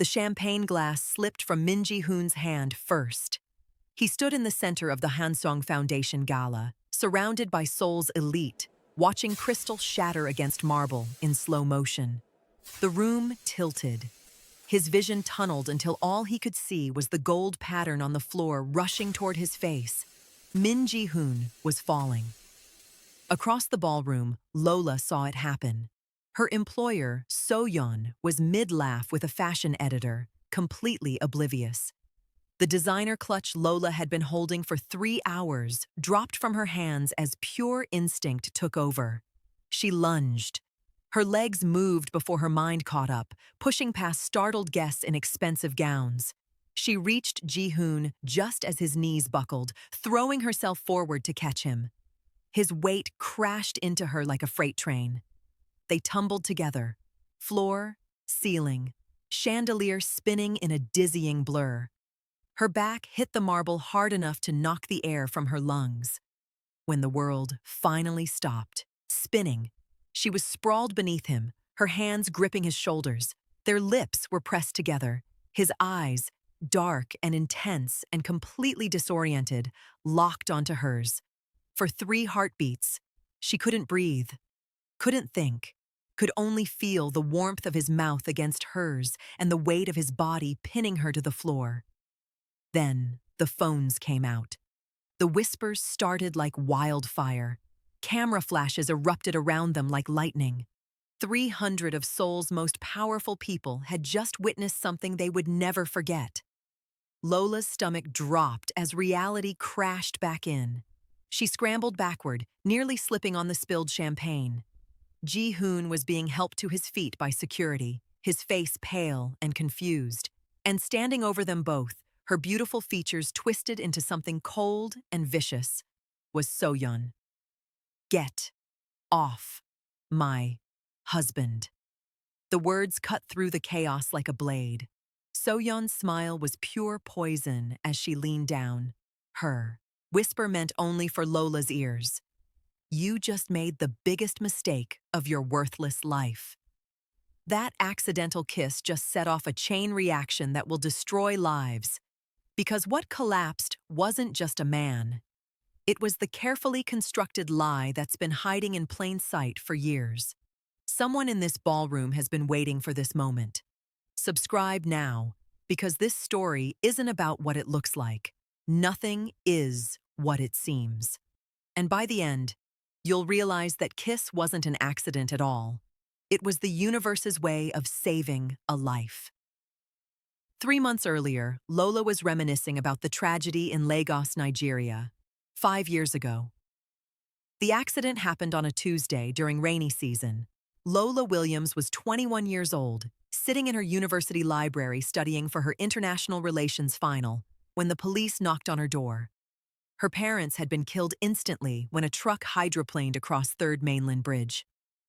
The champagne glass slipped from Min Ji-hoon's hand first. He stood in the center of the Hansong Foundation Gala, surrounded by Seoul's elite, watching crystal shatter against marble in slow motion. The room tilted. His vision tunneled until all he could see was the gold pattern on the floor rushing toward his face. Min Ji-hoon was falling. Across the ballroom, Lola saw it happen. Her employer, So-yeon, was mid-laugh with a fashion editor, completely oblivious. The designer clutch Lola had been holding for 3 hours dropped from her hands as pure instinct took over. She lunged. Her legs moved before her mind caught up, pushing past startled guests in expensive gowns. She reached Ji-hoon just as his knees buckled, throwing herself forward to catch him. His weight crashed into her like a freight train. They tumbled together, floor, ceiling, chandelier spinning in a dizzying blur. Her back hit the marble hard enough to knock the air from her lungs. When the world finally stopped, spinning, she was sprawled beneath him, her hands gripping his shoulders. Their lips were pressed together, his eyes, dark and intense and completely disoriented, locked onto hers. For 3 heartbeats, she couldn't breathe, couldn't think, could only feel the warmth of his mouth against hers and the weight of his body pinning her to the floor. Then the phones came out. The whispers started like wildfire. Camera flashes erupted around them like lightning. 300 of Seoul's most powerful people had just witnessed something they would never forget. Lola's stomach dropped as reality crashed back in. She scrambled backward, nearly slipping on the spilled champagne. Ji-hoon was being helped to his feet by security, his face pale and confused. And standing over them both, her beautiful features twisted into something cold and vicious, was So-yeon. "Get off my husband." The words cut through the chaos like a blade. So-yeon's smile was pure poison as she leaned down. Her whisper meant only for Lola's ears. "You just made the biggest mistake of your worthless life." That accidental kiss just set off a chain reaction that will destroy lives. Because what collapsed wasn't just a man. It was the carefully constructed lie that's been hiding in plain sight for years. Someone in this ballroom has been waiting for this moment. Subscribe now, because this story isn't about what it looks like. Nothing is what it seems. And by the end, you'll realize that kiss wasn't an accident at all. It was the universe's way of saving a life. 3 months earlier, Lola was reminiscing about the tragedy in Lagos, Nigeria, 5 years ago. The accident happened on a Tuesday during rainy season. Lola Williams was 21 years old, sitting in her university library studying for her international relations final, when the police knocked on her door. Her parents had been killed instantly when a truck hydroplaned across 3rd Mainland Bridge.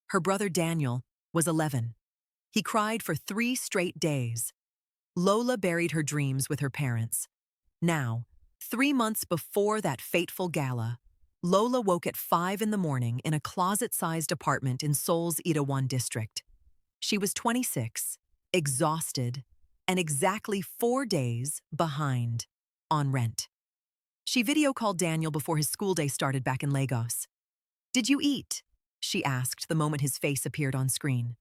Her brother Daniel was 11. He cried for 3 straight days. Lola buried her dreams with her parents. Now, 3 months before that fateful gala, Lola woke at 5 in the morning in a closet-sized apartment in Seoul's Itaewon district. She was 26, exhausted, and exactly 4 days behind on rent. She video called Daniel before his school day started back in Lagos. "Did you eat?" she asked the moment his face appeared on screen.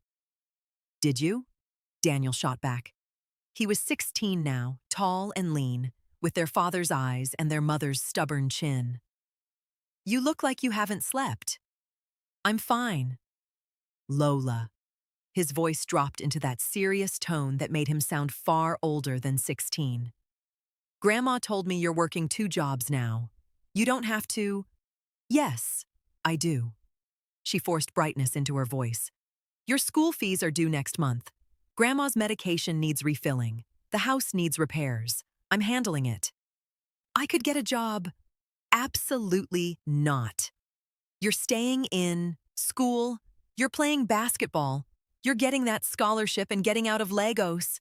"Did you?" Daniel shot back. He was 16 now, tall and lean, with their father's eyes and their mother's stubborn chin. "You look like you haven't slept." "I'm fine." "Lola." His voice dropped into that serious tone that made him sound far older than 16. "Grandma told me you're working 2 jobs now. You don't have to—" "Yes, I do." She forced brightness into her voice. "Your school fees are due next month. Grandma's medication needs refilling. The house needs repairs. I'm handling it." "I could get a job." "Absolutely not. You're staying in school. You're playing basketball. You're getting that scholarship and getting out of Lagos."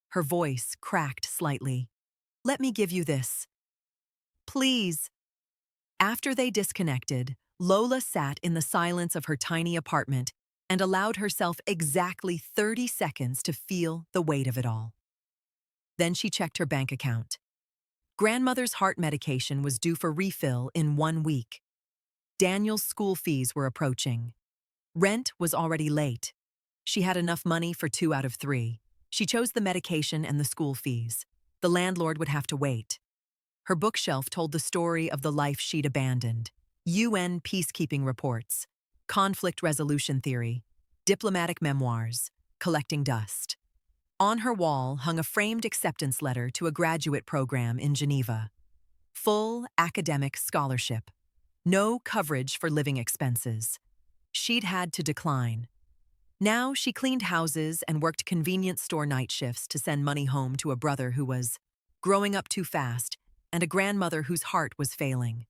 Her voice cracked slightly. "Let me give you this. Please." After they disconnected, Lola sat in the silence of her tiny apartment and allowed herself exactly 30 seconds to feel the weight of it all. Then she checked her bank account. Grandmother's heart medication was due for refill in 1 week. Daniel's school fees were approaching. Rent was already late. She had enough money for 2 out of 3. She chose the medication and the school fees. The landlord would have to wait. Her bookshelf told the story of the life she'd abandoned. UN peacekeeping reports, conflict resolution theory, diplomatic memoirs, collecting dust. On her wall hung a framed acceptance letter to a graduate program in Geneva. Full academic scholarship. No coverage for living expenses. She'd had to decline. Now she cleaned houses and worked convenience store night shifts to send money home to a brother who was growing up too fast and a grandmother whose heart was failing.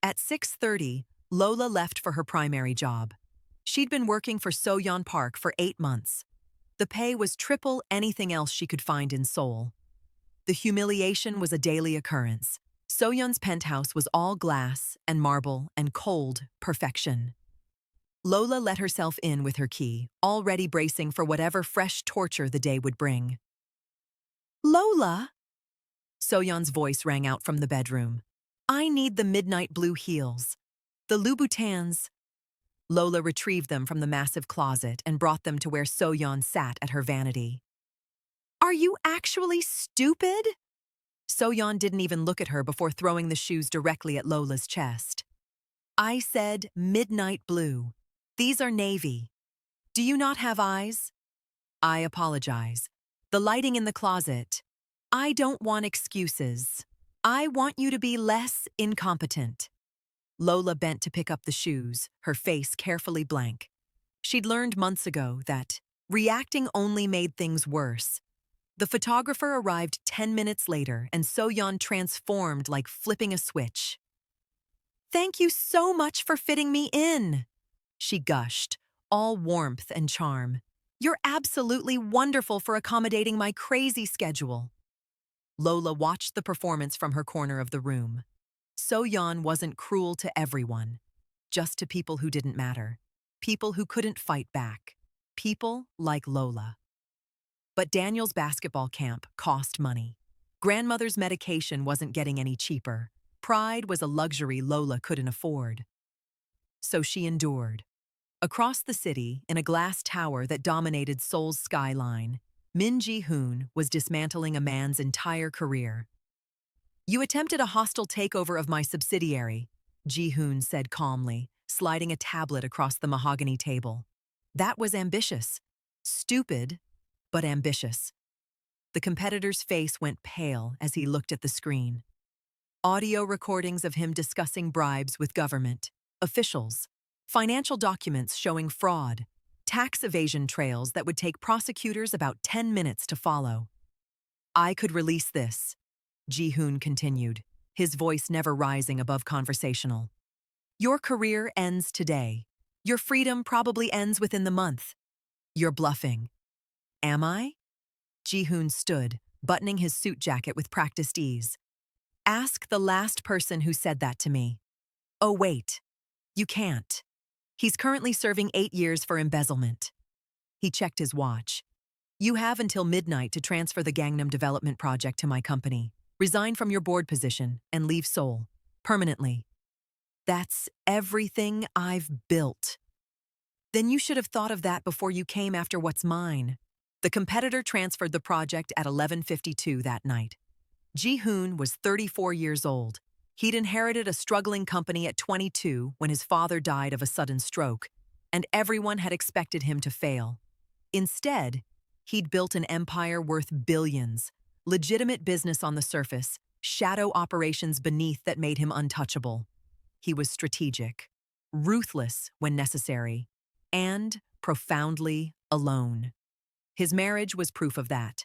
At 6:30, Lola left for her primary job. She'd been working for Soyeon Park for 8 months. The pay was triple anything else she could find in Seoul. The humiliation was a daily occurrence. Soyeon's penthouse was all glass and marble and cold perfection. Lola let herself in with her key, already bracing for whatever fresh torture the day would bring. "Lola!" Soyeon's voice rang out from the bedroom. "I need the midnight blue heels. The Louboutins." Lola retrieved them from the massive closet and brought them to where Soyeon sat at her vanity. "Are you actually stupid?" Soyeon didn't even look at her before throwing the shoes directly at Lola's chest. "I said midnight blue. These are navy. Do you not have eyes?" "I apologize. The lighting in the closet. I don't want excuses. I want you to be less incompetent." Lola bent to pick up the shoes, her face carefully blank. She'd learned months ago that reacting only made things worse. The photographer arrived 10 minutes later, and Soyeon transformed like flipping a switch. "Thank you so much for fitting me in," she gushed, all warmth and charm. "You're absolutely wonderful for accommodating my crazy schedule." Lola watched the performance from her corner of the room. Soyeon wasn't cruel to everyone, just to people who didn't matter, people who couldn't fight back, people like Lola. But Daniel's basketball camp cost money. Grandmother's medication wasn't getting any cheaper. Pride was a luxury Lola couldn't afford. So she endured. Across the city, in a glass tower that dominated Seoul's skyline, Min Ji-hoon was dismantling a man's entire career. "You attempted a hostile takeover of my subsidiary," Ji-hoon said calmly, sliding a tablet across the mahogany table. "That was ambitious. Stupid, but ambitious." The competitor's face went pale as he looked at the screen. Audio recordings of him discussing bribes with government, officials, financial documents showing fraud, tax evasion trails that would take prosecutors about 10 minutes to follow. "I could release this," Ji-hoon continued, his voice never rising above conversational. "Your career ends today. Your freedom probably ends within the month. You're bluffing." "Am I?" Ji-hoon stood, buttoning his suit jacket with practiced ease. "Ask the last person who said that to me." "Oh, wait. You can't. He's currently serving 8 years for embezzlement." He checked his watch. "You have until midnight to transfer the Gangnam Development Project to my company, resign from your board position, and leave Seoul. Permanently." "That's everything I've built." "Then you should have thought of that before you came after what's mine." The competitor transferred the project at 11:52 that night. Ji-hoon was 34 years old. He'd inherited a struggling company at 22 when his father died of a sudden stroke, and everyone had expected him to fail. Instead, he'd built an empire worth billions, legitimate business on the surface, shadow operations beneath that made him untouchable. He was strategic, ruthless when necessary, and profoundly alone. His marriage was proof of that.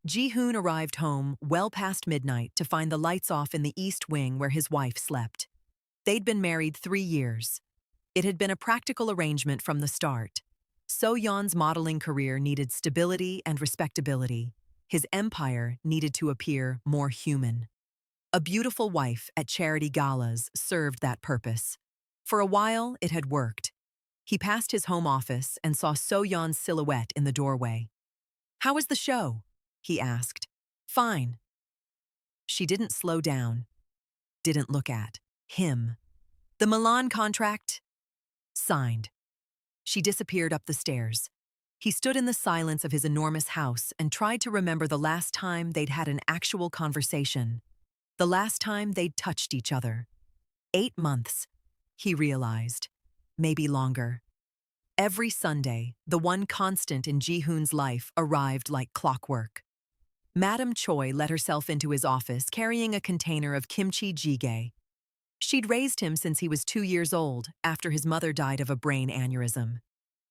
Ji-hoon arrived home well past midnight to find the lights off in the East Wing where his wife slept. They'd been married 3 years. It had been a practical arrangement from the start. Soyeon's modeling career needed stability and respectability. His empire needed to appear more human. A beautiful wife at charity galas served that purpose. For a while, it had worked. He passed his home office and saw Soyeon's silhouette in the doorway. "How was the show?" he asked. Fine. She didn't slow down, didn't look at him. The Milan contract? Signed. She disappeared up the stairs. He stood in the silence of his enormous house and tried to remember the last time they'd had an actual conversation. The last time they'd touched each other. 8 months, he realized. Maybe longer. Every Sunday, the one constant in Ji-hoon's life arrived like clockwork. Madame Choi let herself into his office carrying a container of kimchi jjigae. She'd raised him since he was 2 years old, after his mother died of a brain aneurysm.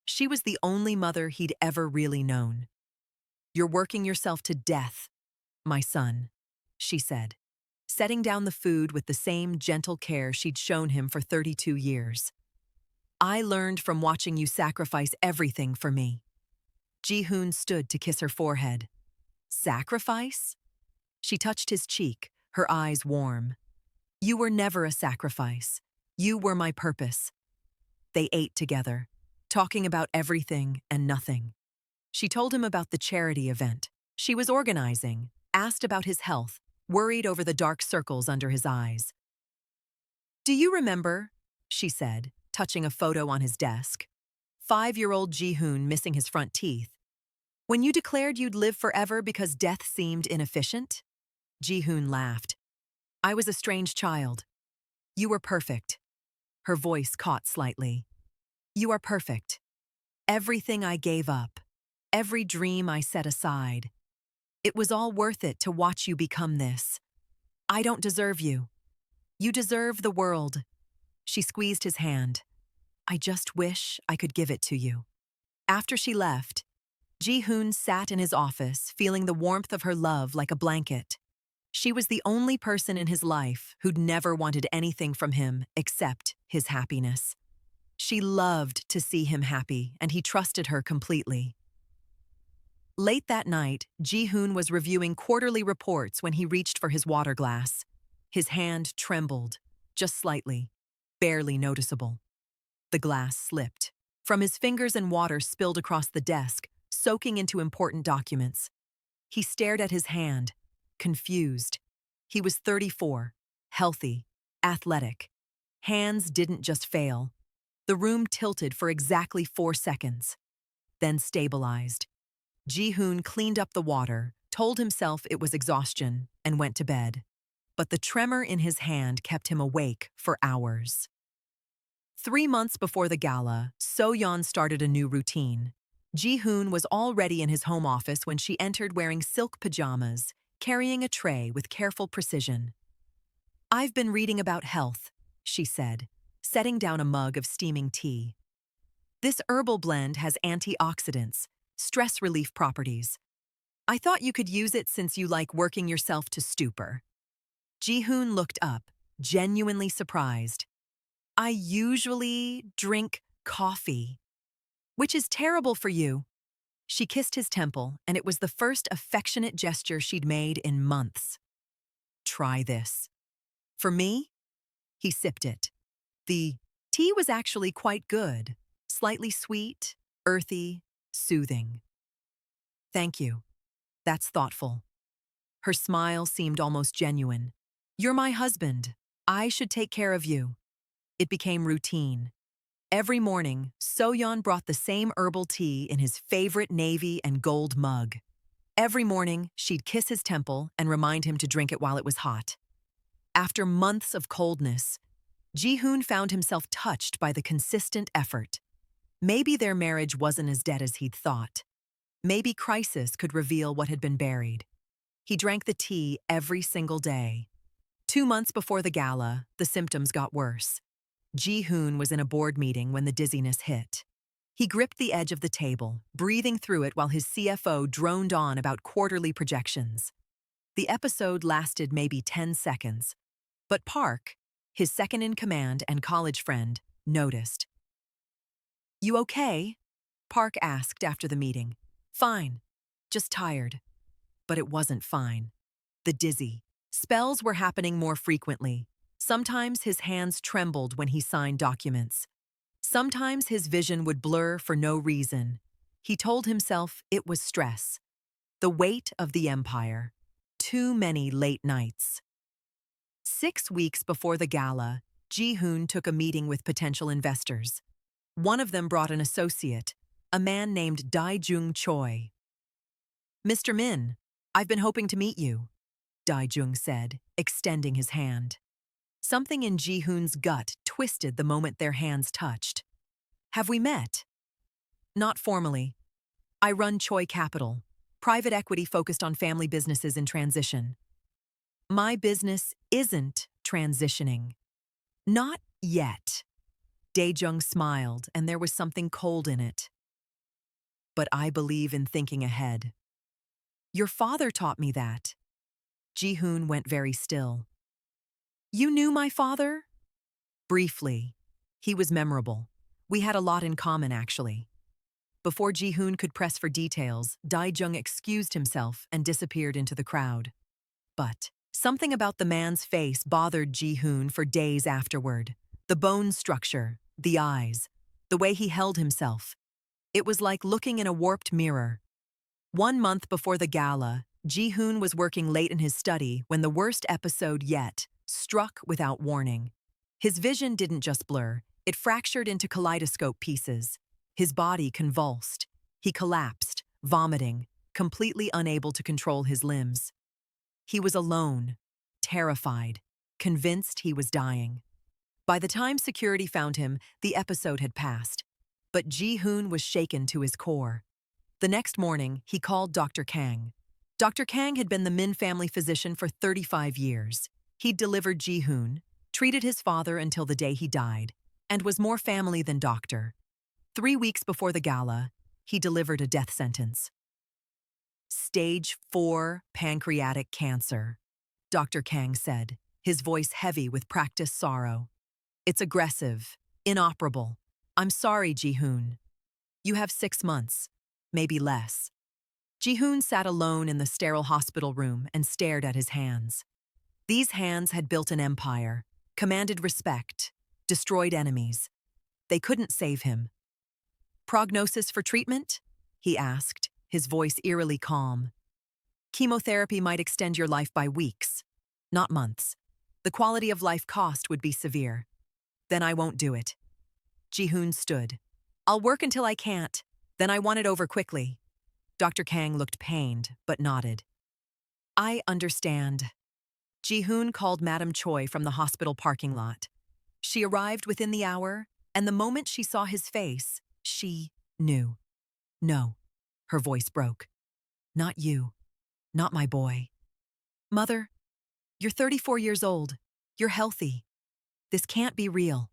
She was the only mother he'd ever really known. "You're working yourself to death, my son," she said, setting down the food with the same gentle care she'd shown him for 32 years. "I learned from watching you sacrifice everything for me." Ji-hoon stood to kiss her forehead. "Sacrifice?" She touched his cheek, her eyes warm. "You were never a sacrifice. You were my purpose." They ate together, talking about everything and nothing. She told him about the charity event she was organizing, asked about his health, worried over the dark circles under his eyes. "Do you remember," she said, touching a photo on his desk, 5-year-old Ji-hoon missing his front teeth, "when you declared you'd live forever because death seemed inefficient?" Ji-hoon laughed. "I was a strange child. You were perfect." Her voice caught slightly. "You are perfect. Everything I gave up, every dream I set aside. It was all worth it to watch you become this. I don't deserve you. You deserve the world." She squeezed his hand. "I just wish I could give it to you." After she left, Ji-hoon sat in his office, feeling the warmth of her love like a blanket. She was the only person in his life who'd never wanted anything from him except his happiness. She loved to see him happy, and he trusted her completely. Late that night, Ji-hoon was reviewing quarterly reports when he reached for his water glass. His hand trembled, just slightly, barely noticeable. The glass slipped. From his fingers and water spilled across the desk, soaking into important documents. He stared at his hand, confused. He was 34, healthy, athletic. Hands didn't just fail. The room tilted for exactly 4 seconds, then stabilized. Ji-hoon cleaned up the water, told himself it was exhaustion, and went to bed. But the tremor in his hand kept him awake for hours. 3 months before the gala, So-yeon started a new routine. Ji-hoon was already in his home office when she entered wearing silk pajamas, carrying a tray with careful precision. "I've been reading about health," she said, setting down a mug of steaming tea. "This herbal blend has antioxidants, stress relief properties. I thought you could use it since you like working yourself to stupor." Ji-hoon looked up, genuinely surprised. "I usually drink coffee." "Which is terrible for you." She kissed his temple, and it was the first affectionate gesture she'd made in months. "Try this." "For me?" He sipped it. The tea was actually quite good, slightly sweet, earthy, soothing. "Thank you. That's thoughtful." Her smile seemed almost genuine. "You're my husband. I should take care of you." It became routine. Every morning, So-yeon brought the same herbal tea in his favorite navy and gold mug. Every morning, she'd kiss his temple and remind him to drink it while it was hot. After months of coldness, Ji-hoon found himself touched by the consistent effort. Maybe their marriage wasn't as dead as he'd thought. Maybe crisis could reveal what had been buried. He drank the tea every single day. 2 months before the gala, the symptoms got worse. Ji-hoon was in a board meeting when the dizziness hit. He gripped the edge of the table, breathing through it while his CFO droned on about quarterly projections. The episode lasted maybe 10 seconds. But Park, his second-in-command and college friend, noticed. "You okay?" Park asked after the meeting. "Fine. Just tired." But it wasn't fine. The dizzy. Spells were happening more frequently. Sometimes his hands trembled when he signed documents. Sometimes his vision would blur for no reason. He told himself it was stress. The weight of the empire. too many late nights. 6 weeks before the gala, Ji-hoon took a meeting with potential investors. One of them brought an associate, a man named Dae-jung Choi. "Mr. Min, I've been hoping to meet you," Dae-jung said, extending his hand. Something in Ji-hoon's gut twisted the moment their hands touched. "Have we met?" "Not formally. I run Choi Capital, private equity focused on family businesses in transition." "My business isn't transitioning. Not yet." Dae-jung smiled, and there was something cold in it. "But I believe in thinking ahead." "Your father taught me that." Ji-hoon went very still. "You knew my father?" "Briefly. He was memorable. We had a lot in common, actually." Before Ji-hoon could press for details, Dae-jung excused himself and disappeared into the crowd. But something about the man's face bothered Ji-hoon for days afterward. The bone structure, the eyes, the way he held himself. It was like looking in a warped mirror. 1 month before the gala, Ji-hoon was working late in his study when the worst episode yet struck without warning. His vision didn't just blur, it fractured into kaleidoscope pieces. His body convulsed. He collapsed, vomiting, completely unable to control his limbs. He was alone, terrified, convinced he was dying. By the time security found him, the episode had passed. But Ji-hoon was shaken to his core. The next morning, he called Dr. Kang. Dr. Kang had been the Min family physician for 35 years. He'd delivered Ji-hoon, treated his father until the day he died, and was more family than doctor. 3 weeks before the gala, he delivered a death sentence. "Stage 4 pancreatic cancer," Dr. Kang said, his voice heavy with practiced sorrow. "It's aggressive, inoperable. I'm sorry, Ji-hoon. You have 6 months, maybe less." Ji-hoon sat alone in the sterile hospital room and stared at his hands. These hands had built an empire, commanded respect, destroyed enemies. They couldn't save him. "Prognosis for treatment?" he asked, his voice eerily calm. "Chemotherapy might extend your life by weeks, not months. The quality of life cost would be severe." "Then I won't do it." Ji-hoon stood. "I'll work until I can't, then I want it over quickly." Dr. Kang looked pained, but nodded. "I understand." Ji-hoon called Madame Choi from the hospital parking lot. She arrived within the hour, and the moment she saw his face, she knew. "No," her voice broke. "Not you. Not my boy." "Mother, you're 34 years old. You're healthy. This can't be real."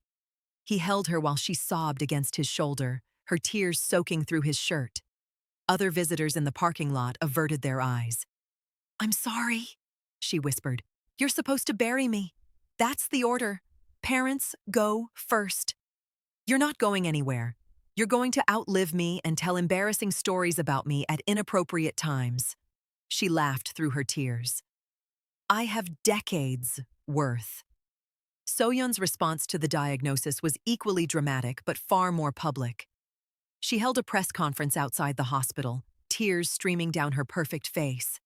He held her while she sobbed against his shoulder, her tears soaking through his shirt. Other visitors in the parking lot averted their eyes. "I'm sorry," she whispered. "You're supposed to bury me. That's the order. Parents go first." "You're not going anywhere. You're going to outlive me and tell embarrassing stories about me at inappropriate times." She laughed through her tears. "I have decades worth." So-yeon's response to the diagnosis was equally dramatic but far more public. She held a press conference outside the hospital, tears streaming down her perfect face.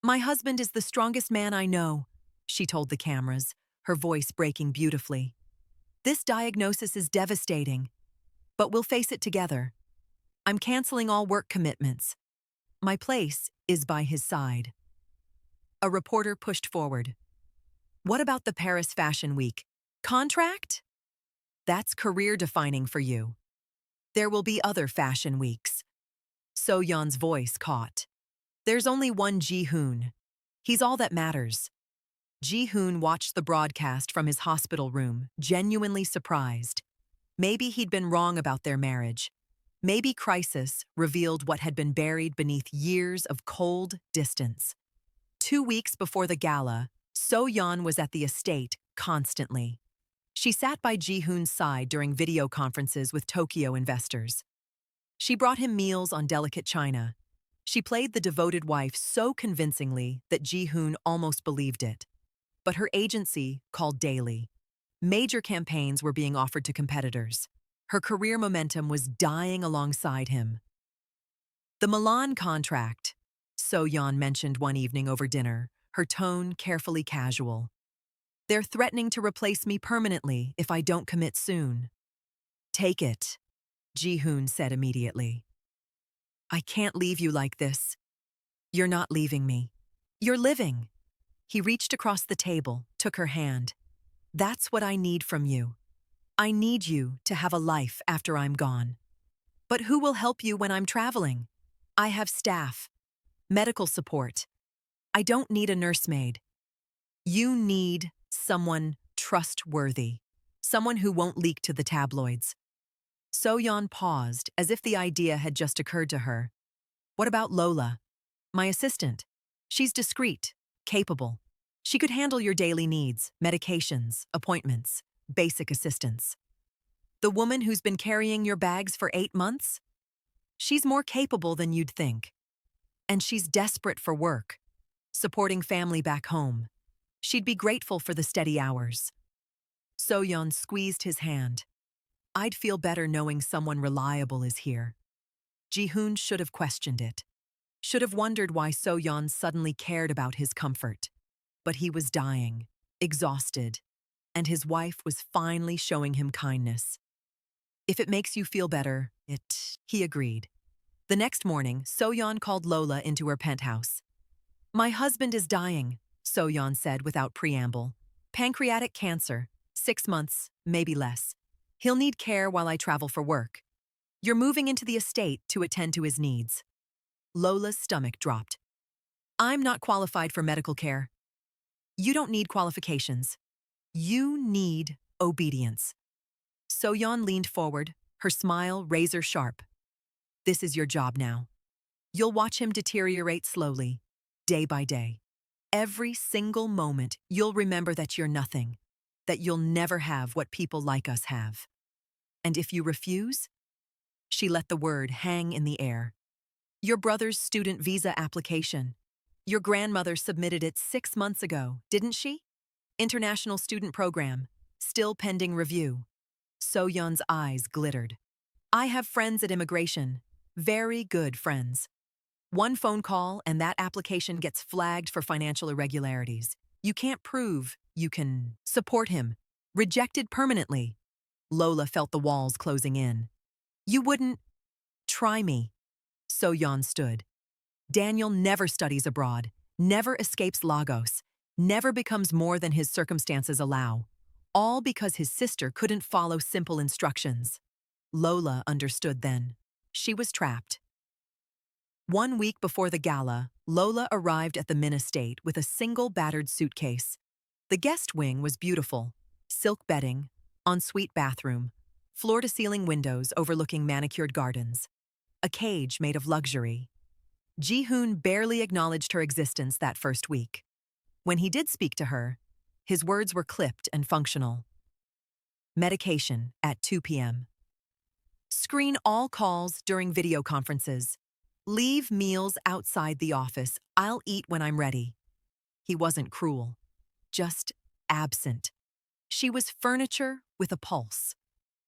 "My husband is the strongest man I know," she told the cameras, her voice breaking beautifully. "This diagnosis is devastating, but we'll face it together. I'm canceling all work commitments. My place is by his side." A reporter pushed forward. "What about the Paris Fashion Week? Contract?" "That's career-defining for you. There will be other fashion weeks." So-yeon's voice caught. "There's only one Ji-hoon. He's all that matters." Ji-hoon watched the broadcast from his hospital room, genuinely surprised. Maybe he'd been wrong about their marriage. Maybe crisis revealed what had been buried beneath years of cold distance. 2 weeks before the gala, So-yeon was at the estate constantly. She sat by Ji-hoon's side during video conferences with Tokyo investors. She brought him meals on delicate china. She played the devoted wife so convincingly that Ji-hoon almost believed it. But her agency called daily. Major campaigns were being offered to competitors. Her career momentum was dying alongside him. "The Milan contract," So-yeon mentioned one evening over dinner, her tone carefully casual. They're threatening to replace me permanently if I don't commit soon. Take it, Ji-hoon said immediately. I can't leave you like this. You're not leaving me. You're living. He reached across the table, took her hand. That's what I need from you. I need you to have a life after I'm gone. But who will help you when I'm traveling? I have staff, medical support. I don't need a nursemaid. You need someone trustworthy, someone who won't leak to the tabloids. So-yeon paused, as if the idea had just occurred to her. What about Lola? My assistant. She's discreet, capable. She could handle your daily needs, medications, appointments, basic assistance. The woman who's been carrying your bags for 8 months? She's more capable than you'd think. And she's desperate for work, supporting family back home. She'd be grateful for the steady hours. So-yeon squeezed his hand. I'd feel better knowing someone reliable is here. Ji-hoon should have questioned it. Should have wondered why So-yeon suddenly cared about his comfort. But he was dying, exhausted, and his wife was finally showing him kindness. If it makes you feel better, he agreed. The next morning, So-yeon called Lola into her penthouse. My husband is dying, So-yeon said without preamble. Pancreatic cancer, 6 months, maybe less. He'll need care while I travel for work. You're moving into the estate to attend to his needs. Lola's stomach dropped. I'm not qualified for medical care. You don't need qualifications. You need obedience. So-yeon leaned forward, her smile razor sharp. This is your job now. You'll watch him deteriorate slowly, day by day. Every single moment, you'll remember that you're nothing, that you'll never have what people like us have. And if you refuse, she let the word hang in the air. Your brother's student visa application. Your grandmother submitted it 6 months ago, didn't she? International student program, still pending review. So-yeon's eyes glittered. I have friends at immigration, very good friends. One phone call and that application gets flagged for financial irregularities. You can't prove you can support him. Rejected permanently. Lola felt the walls closing in. You wouldn't try me. So-yeon stood. Daniel never studies abroad, never escapes Lagos, never becomes more than his circumstances allow, all because his sister couldn't follow simple instructions. Lola understood then. She was trapped. 1 week before the gala, Lola arrived at the Min estate with a single battered suitcase. The guest wing was beautiful. Silk bedding, ensuite bathroom, floor-to-ceiling windows overlooking manicured gardens. A cage made of luxury. Ji-hoon barely acknowledged her existence that first week. When he did speak to her, his words were clipped and functional. Medication at 2 p.m. Screen all calls during video conferences. Leave meals outside the office. I'll eat when I'm ready. He wasn't cruel, just absent. She was furniture with a pulse.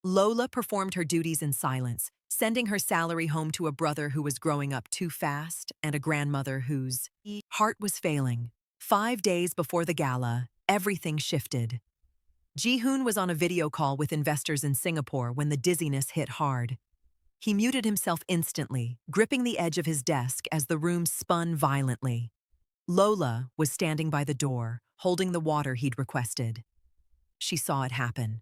Lola performed her duties in silence, sending her salary home to a brother who was growing up too fast and a grandmother whose heart was failing. 5 days before the gala, everything shifted. Ji-hoon was on a video call with investors in Singapore when the dizziness hit hard. He muted himself instantly, gripping the edge of his desk as the room spun violently. Lola was standing by the door, holding the water he'd requested. She saw it happen.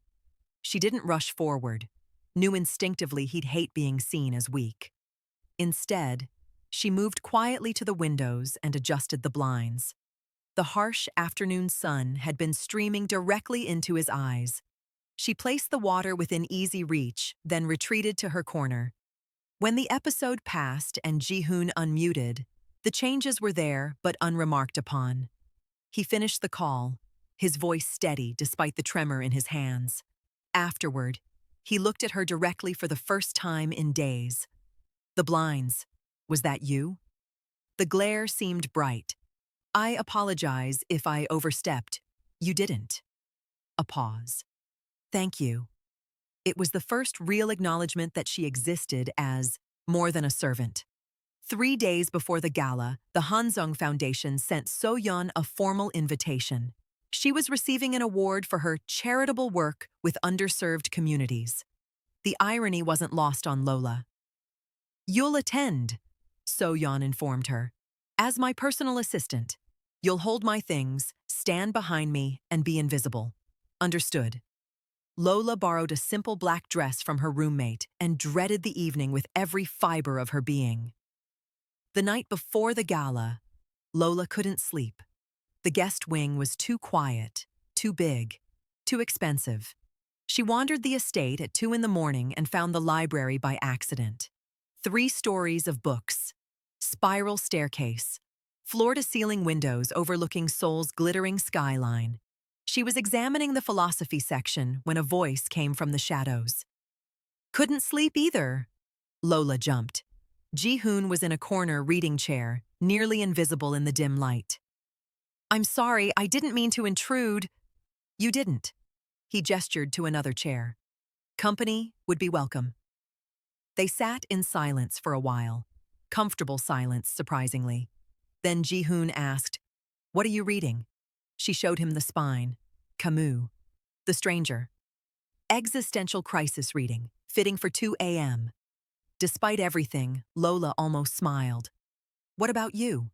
She didn't rush forward, knew instinctively he'd hate being seen as weak. Instead, she moved quietly to the windows and adjusted the blinds. The harsh afternoon sun had been streaming directly into his eyes. She placed the water within easy reach, then retreated to her corner. When the episode passed and Ji-hoon unmuted, the changes were there but unremarked upon. He finished the call, his voice steady despite the tremor in his hands. Afterward, he looked at her directly for the first time in days. The blinds. Was that you? The glare seemed bright. I apologize if I overstepped. You didn't. A pause. Thank you. It was the first real acknowledgement that she existed as more than a servant. 3 days before the gala, the Hansung Foundation sent So-yeon a formal invitation. She was receiving an award for her charitable work with underserved communities. The irony wasn't lost on Lola. "You'll attend," So-yeon informed her. "As my personal assistant. You'll hold my things, stand behind me, and be invisible. Understood." Lola borrowed a simple black dress from her roommate and dreaded the evening with every fiber of her being. The night before the gala, Lola couldn't sleep. The guest wing was too quiet, too big, too expensive. She wandered the estate at 2 in the morning and found the library by accident. 3 stories of books, spiral staircase, floor-to-ceiling windows overlooking Seoul's glittering skyline. She was examining the philosophy section when a voice came from the shadows. "Couldn't sleep either." Lola jumped. Ji-hoon was in a corner reading chair, nearly invisible in the dim light. "I'm sorry, I didn't mean to intrude." "You didn't." He gestured to another chair. "Company would be welcome." They sat in silence for a while. Comfortable silence, surprisingly. Then Ji-hoon asked, "What are you reading?" She showed him the spine. Camus. The Stranger. Existential crisis reading, fitting for 2 a.m. Despite everything, Lola almost smiled. "What about you?"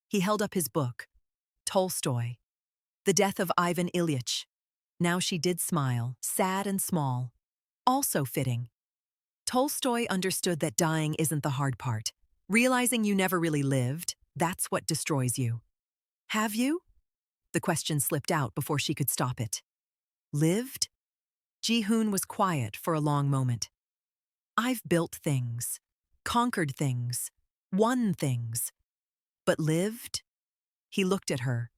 He held up his book. Tolstoy. The Death of Ivan Ilyich. Now she did smile, sad and small. Also fitting. Tolstoy understood that dying isn't the hard part. Realizing you never really lived, that's what destroys you. "Have you?" The question slipped out before she could stop it. "Lived?" Ji-hoon was quiet for a long moment. "I've built things, conquered things, won things. But lived?" He looked at her,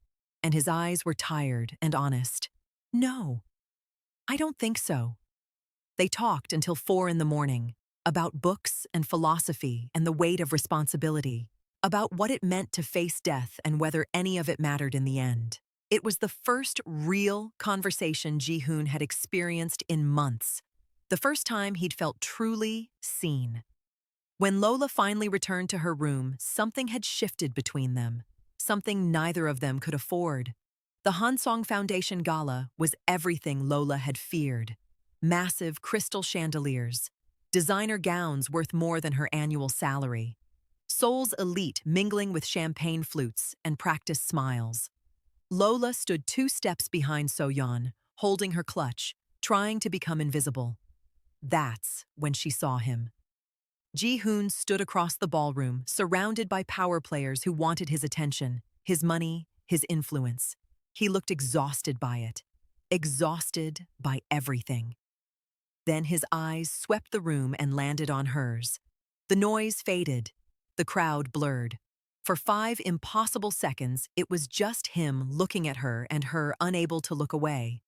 and his eyes were tired and honest. "No, I don't think so." They talked until 4 in the morning, about books and philosophy and the weight of responsibility, about what it meant to face death and whether any of it mattered in the end. It was the first real conversation Ji-hoon had experienced in months, the first time he'd felt truly seen. When Lola finally returned to her room, something had shifted between them, something neither of them could afford. The Hansong Foundation Gala was everything Lola had feared. Massive crystal chandeliers, designer gowns worth more than her annual salary, Seoul's elite mingling with champagne flutes and practiced smiles. Lola stood 2 steps behind So-yeon, holding her clutch, trying to become invisible. That's when she saw him. Ji-hoon stood across the ballroom, surrounded by power players who wanted his attention, his money, his influence. He looked exhausted by it, exhausted by everything. Then his eyes swept the room and landed on hers. The noise faded, the crowd blurred. For 5 impossible seconds, it was just him looking at her and her unable to look away.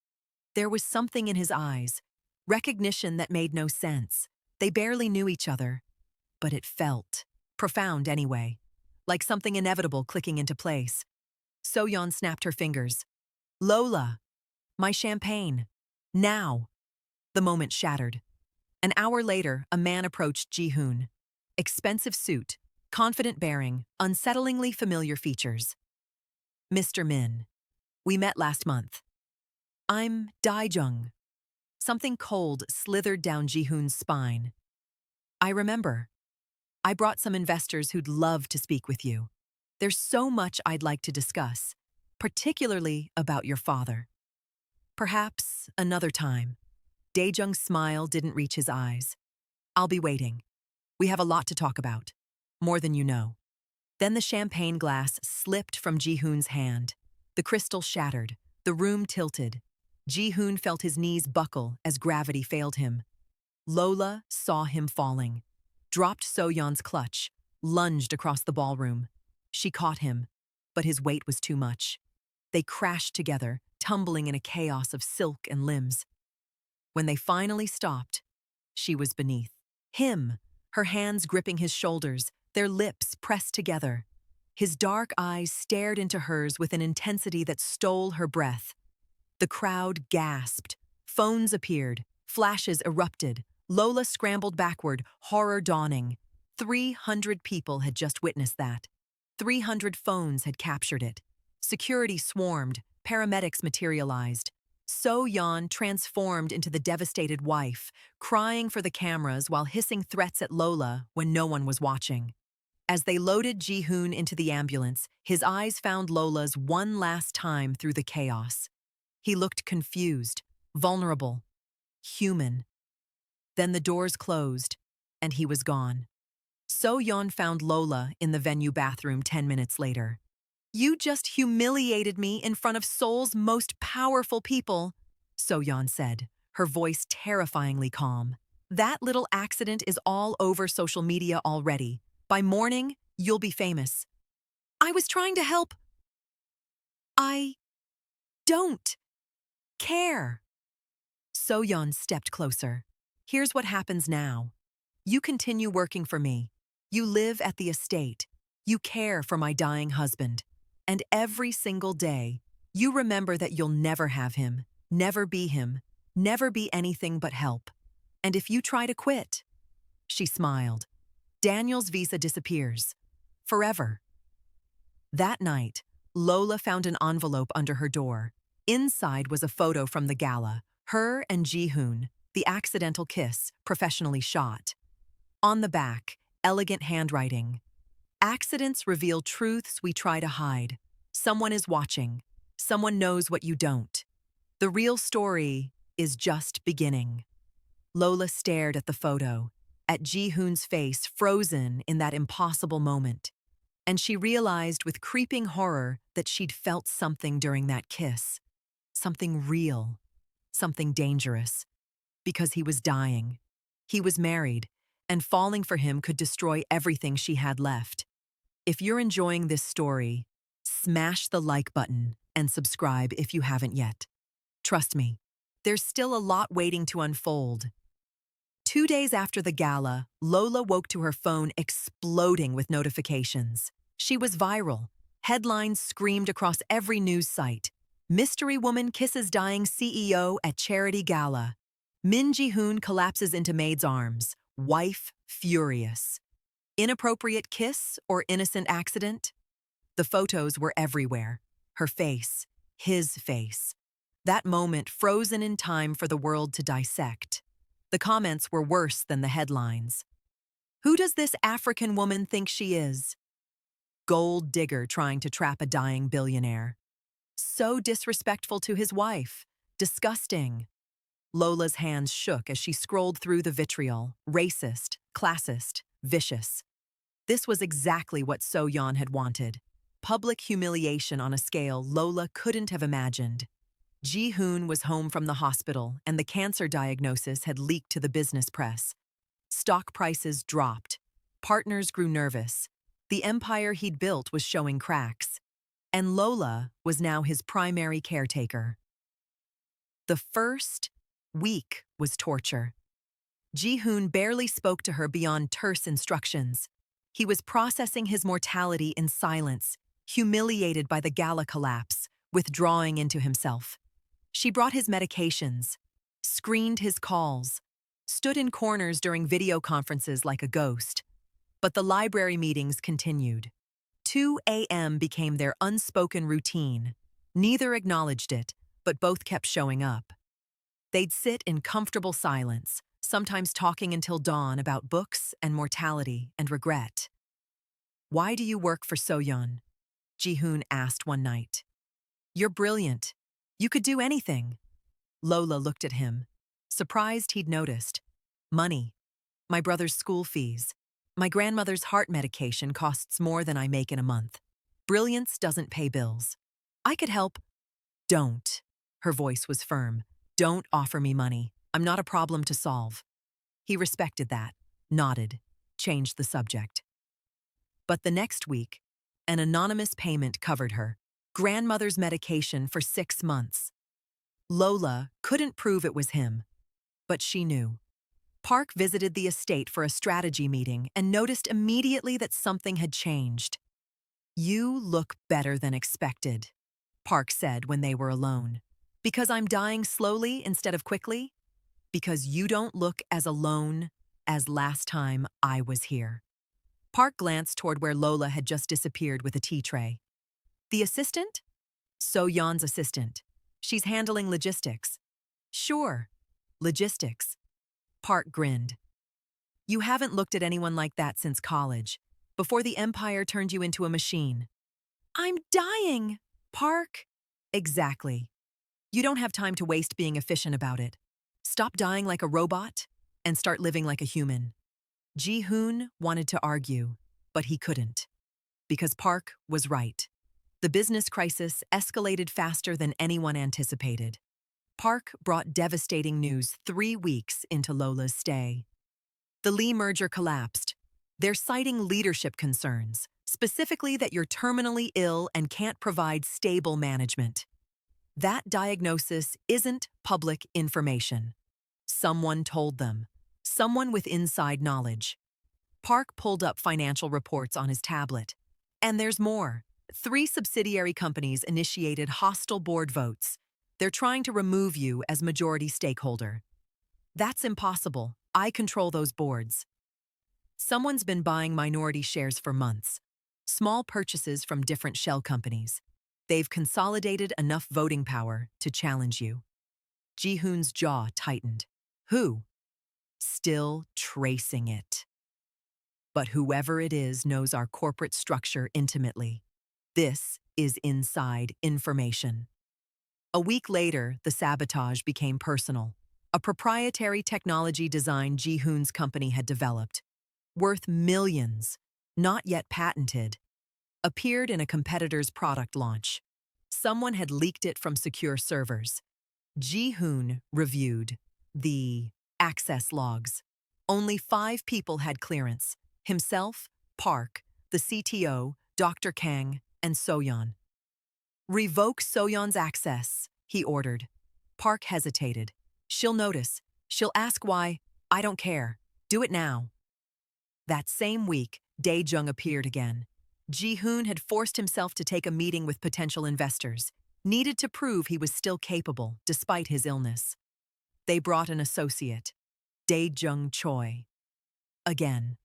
There was something in his eyes, recognition that made no sense. They barely knew each other, but it felt profound anyway, like something inevitable clicking into place. So-yeon snapped her fingers. "Lola, my champagne. Now." The moment shattered. An hour later, a man approached Ji-hoon. Expensive suit, confident bearing, unsettlingly familiar features. "Mr. Min. We met last month." "I'm Dae-jung." Something cold slithered down Ji-hoon's spine. "I remember. I brought some investors who'd love to speak with you. There's so much I'd like to discuss, particularly about your father." "Perhaps another time." Dae-jung's smile didn't reach his eyes. "I'll be waiting. We have a lot to talk about. More than you know." Then the champagne glass slipped from Ji-hoon's hand. The crystal shattered. The room tilted. Ji-hoon felt his knees buckle as gravity failed him. Lola saw him falling, dropped So-yeon's clutch, lunged across the ballroom. She caught him, but his weight was too much. They crashed together, tumbling in a chaos of silk and limbs. When they finally stopped, she was beneath him, her hands gripping his shoulders, their lips pressed together. His dark eyes stared into hers with an intensity that stole her breath. The crowd gasped. Phones appeared. Flashes erupted. Lola scrambled backward, horror dawning. 300 people had just witnessed that. 300 phones had captured it. Security swarmed, paramedics materialized. So-yeon transformed into the devastated wife, crying for the cameras while hissing threats at Lola when no one was watching. As they loaded Ji-hoon into the ambulance, his eyes found Lola's one last time through the chaos. He looked confused, vulnerable, human. Then the doors closed, and he was gone. So-yeon found Lola in the venue bathroom 10 minutes later. "You just humiliated me in front of Seoul's most powerful people," So-yeon said, her voice terrifyingly calm. "That little accident is all over social media already. By morning, you'll be famous." "I was trying to help." "I don't care." So-yeon stepped closer. "Here's what happens now. You continue working for me. You live at the estate. You care for my dying husband. And every single day, you remember that you'll never have him, never be him, never be anything but help. And if you try to quit," she smiled, "Daniel's visa disappears. Forever." That night, Lola found an envelope under her door. Inside was a photo from the gala, her and Ji-hoon, the accidental kiss, professionally shot. On the back, elegant handwriting. "Accidents reveal truths we try to hide. Someone is watching. Someone knows what you don't. The real story is just beginning." Lola stared at the photo, at Ji-hoon's face frozen in that impossible moment. And she realized with creeping horror that she'd felt something during that kiss. Something real. Something dangerous. Because he was dying. He was married, and falling for him could destroy everything she had left. If you're enjoying this story, smash the like button and subscribe if you haven't yet. Trust me, there's still a lot waiting to unfold. 2 days after the gala, Lola woke to her phone exploding with notifications. She was viral. Headlines screamed across every news site. "Mystery woman kisses dying CEO at charity gala." "Min Ji-hoon collapses into Maid's arms. Wife furious." "Inappropriate kiss or innocent accident?" The photos were everywhere. Her face, his face. That moment frozen in time for the world to dissect. The comments were worse than the headlines. "Who does this African woman think she is?" "Gold digger trying to trap a dying billionaire." "So disrespectful to his wife. Disgusting." Lola's hands shook as she scrolled through the vitriol. Racist, classist, vicious. This was exactly what So-yeon had wanted. Public humiliation on a scale Lola couldn't have imagined. Ji-hoon was home from the hospital, and the cancer diagnosis had leaked to the business press. Stock prices dropped. Partners grew nervous. The empire he'd built was showing cracks. And Lola was now his primary caretaker. The first week was torture. Ji-hoon barely spoke to her beyond terse instructions. He was processing his mortality in silence, humiliated by the gala collapse, withdrawing into himself. She brought his medications, screened his calls, stood in corners during video conferences like a ghost. But the library meetings continued. 2 a.m. became their unspoken routine. Neither acknowledged it, but both kept showing up. They'd sit in comfortable silence, sometimes talking until dawn about books and mortality and regret. "Why do you work for So-yeon?" Ji-hoon asked one night. "You're brilliant. You could do anything." Lola looked at him, surprised he'd noticed. "Money. My brother's school fees. My grandmother's heart medication costs more than I make in a month. Brilliance doesn't pay bills. I could help." "Don't." Her voice was firm. "Don't offer me money. I'm not a problem to solve." He respected that, nodded, changed the subject. But the next week, an anonymous payment covered her. Grandmother's medication for 6 months. Lola couldn't prove it was him, but she knew. Park visited the estate for a strategy meeting and noticed immediately that something had changed. "You look better than expected," Park said when they were alone. "Because I'm dying slowly instead of quickly? Because you don't look as alone as last time I was here." Park glanced toward where Lola had just disappeared with a tea tray. The assistant? So-yeon's assistant. She's handling logistics. Sure. Logistics. Park grinned. You haven't looked at anyone like that since college, before the Empire turned you into a machine. I'm dying, Park. Exactly. You don't have time to waste being efficient about it. Stop dying like a robot and start living like a human. Ji-hoon wanted to argue, but he couldn't. Because Park was right. The business crisis escalated faster than anyone anticipated. Park brought devastating news 3 weeks into Lola's stay. The Lee merger collapsed. They're citing leadership concerns, specifically that you're terminally ill and can't provide stable management. That diagnosis isn't public information. Someone told them. Someone with inside knowledge. Park pulled up financial reports on his tablet. And there's more. 3 subsidiary companies initiated hostile board votes. They're trying to remove you as majority stakeholder. That's impossible. I control those boards. Someone's been buying minority shares for months. Small purchases from different shell companies. They've consolidated enough voting power to challenge you. Ji-hoon's jaw tightened. Who? Still tracing it. But whoever it is knows our corporate structure intimately. This is inside information. A week later, the sabotage became personal. A proprietary technology design Ji-hoon's company had developed, worth millions, not yet patented, appeared in a competitor's product launch. Someone had leaked it from secure servers. Ji-hoon reviewed the access logs. Only 5 people had clearance: himself, Park, the CTO, Dr. Kang, and So-yeon. Revoke So-yeon's access, he ordered. Park hesitated. She'll notice. She'll ask why. I don't care. Do it now. That same week, Dae-jung appeared again. Ji-hoon had forced himself to take a meeting with potential investors, needed to prove he was still capable, despite his illness. They brought an associate, Dae-jung Choi. Again.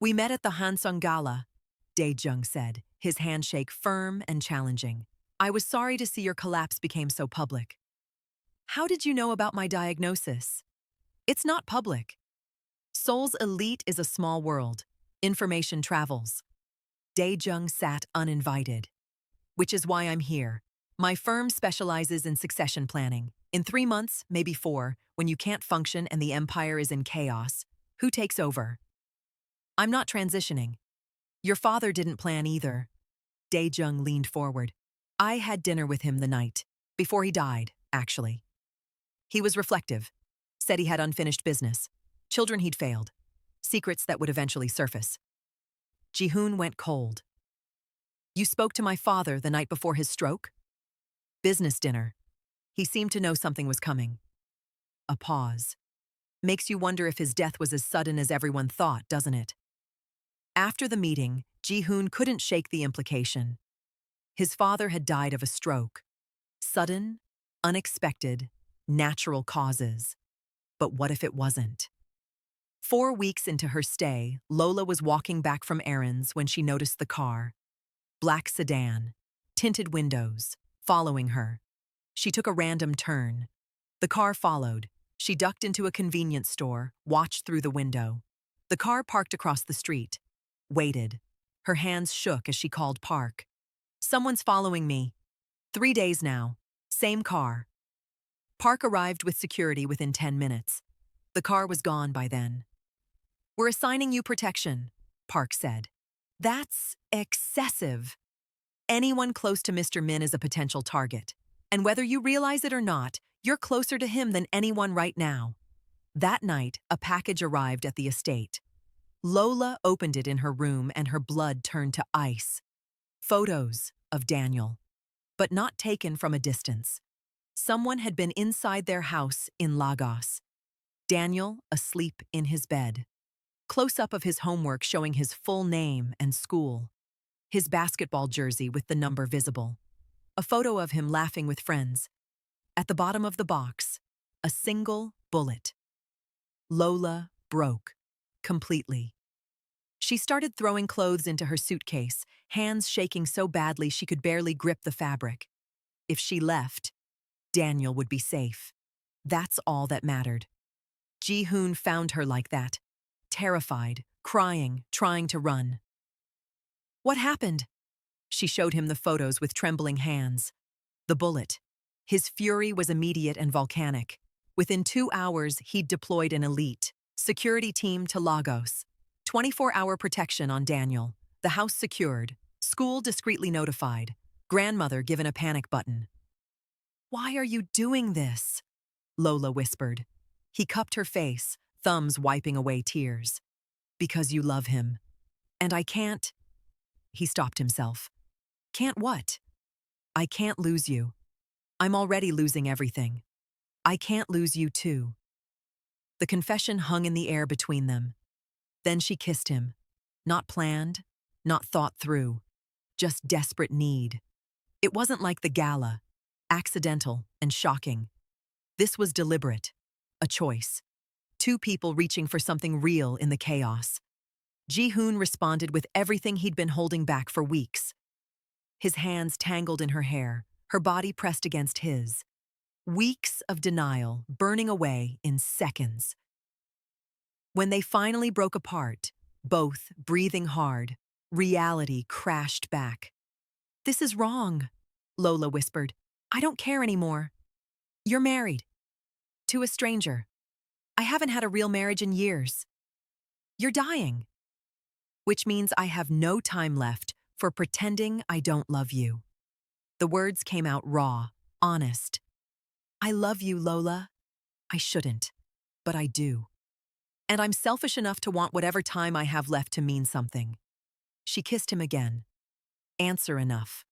We met at the Hansung Gala, Dae-jung said, his handshake firm and challenging. I was sorry to see your collapse became so public. How did you know about my diagnosis? It's not public. Seoul's elite is a small world. Information travels. Dae-jung sat uninvited. Which is why I'm here. My firm specializes in succession planning. In 3 months, maybe 4, when you can't function and the empire is in chaos, who takes over? I'm not transitioning. Your father didn't plan either. Dae-jung leaned forward. I had dinner with him the night, before he died, actually. He was reflective, said he had unfinished business, children he'd failed, secrets that would eventually surface. Ji-hoon went cold. You spoke to my father the night before his stroke? Business dinner. He seemed to know something was coming. A pause. Makes you wonder if his death was as sudden as everyone thought, doesn't it? After the meeting, Ji-hoon couldn't shake the implication. His father had died of a stroke. Sudden, unexpected, natural causes. But what if it wasn't? 4 weeks into her stay, Lola was walking back from errands when she noticed the car. Black sedan, tinted windows, following her. She took a random turn. The car followed. She ducked into a convenience store, watched through the window. The car parked across the street. Waited. Her hands shook as she called Park. Someone's following me. 3 days now. Same car. Park arrived with security within 10 minutes. The car was gone by then. We're assigning you protection, Park said. That's excessive. Anyone close to Mr. Min is a potential target. And whether you realize it or not, you're closer to him than anyone right now. That night, a package arrived at the estate. Lola opened it in her room and her blood turned to ice. Photos of Daniel, but not taken from a distance. Someone had been inside their house in Lagos. Daniel asleep in his bed. Close-up of his homework showing his full name and school. His basketball jersey with the number visible. A photo of him laughing with friends. At the bottom of the box, a single bullet. Lola broke completely. She started throwing clothes into her suitcase, hands shaking so badly she could barely grip the fabric. If she left, Daniel would be safe. That's all that mattered. Ji-hoon found her like that, terrified, crying, trying to run. What happened? She showed him the photos with trembling hands. The bullet. His fury was immediate and volcanic. Within 2 hours, he'd deployed an elite security team to Lagos. 24-hour protection on Daniel. The house secured. School discreetly notified. Grandmother given a panic button. "Why are you doing this?" Lola whispered. He cupped her face, thumbs wiping away tears. "Because you love him. And I can't." He stopped himself. "Can't what?" "I can't lose you. I'm already losing everything. I can't lose you too." The confession hung in the air between them. Then she kissed him. Not planned, not thought through, just desperate need. It wasn't like the Gala, accidental and shocking. This was deliberate, a choice. Two people reaching for something real in the chaos. Ji-hoon responded with everything he'd been holding back for weeks. His hands tangled in her hair, her body pressed against his. Weeks of denial burning away in seconds. When they finally broke apart, both breathing hard, reality crashed back. "This is wrong," Lola whispered. "I don't care anymore. You're married. To a stranger. I haven't had a real marriage in years. You're dying. Which means I have no time left for pretending I don't love you." The words came out raw, honest. "I love you, Lola. I shouldn't, but I do. And I'm selfish enough to want whatever time I have left to mean something." She kissed him again. Answer enough.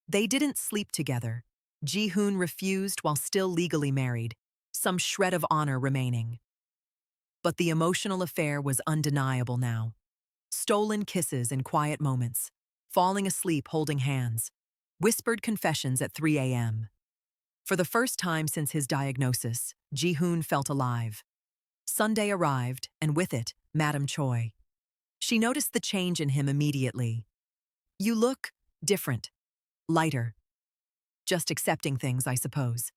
They didn't sleep together. Ji-hoon refused while still legally married, some shred of honor remaining. But the emotional affair was undeniable now. Stolen kisses in quiet moments, falling asleep holding hands, whispered confessions at 3 a.m. For the first time since his diagnosis, Ji-hoon felt alive. Sunday arrived, and with it, Madame Choi. She noticed the change in him immediately. "You look different, lighter." Just accepting things, I suppose.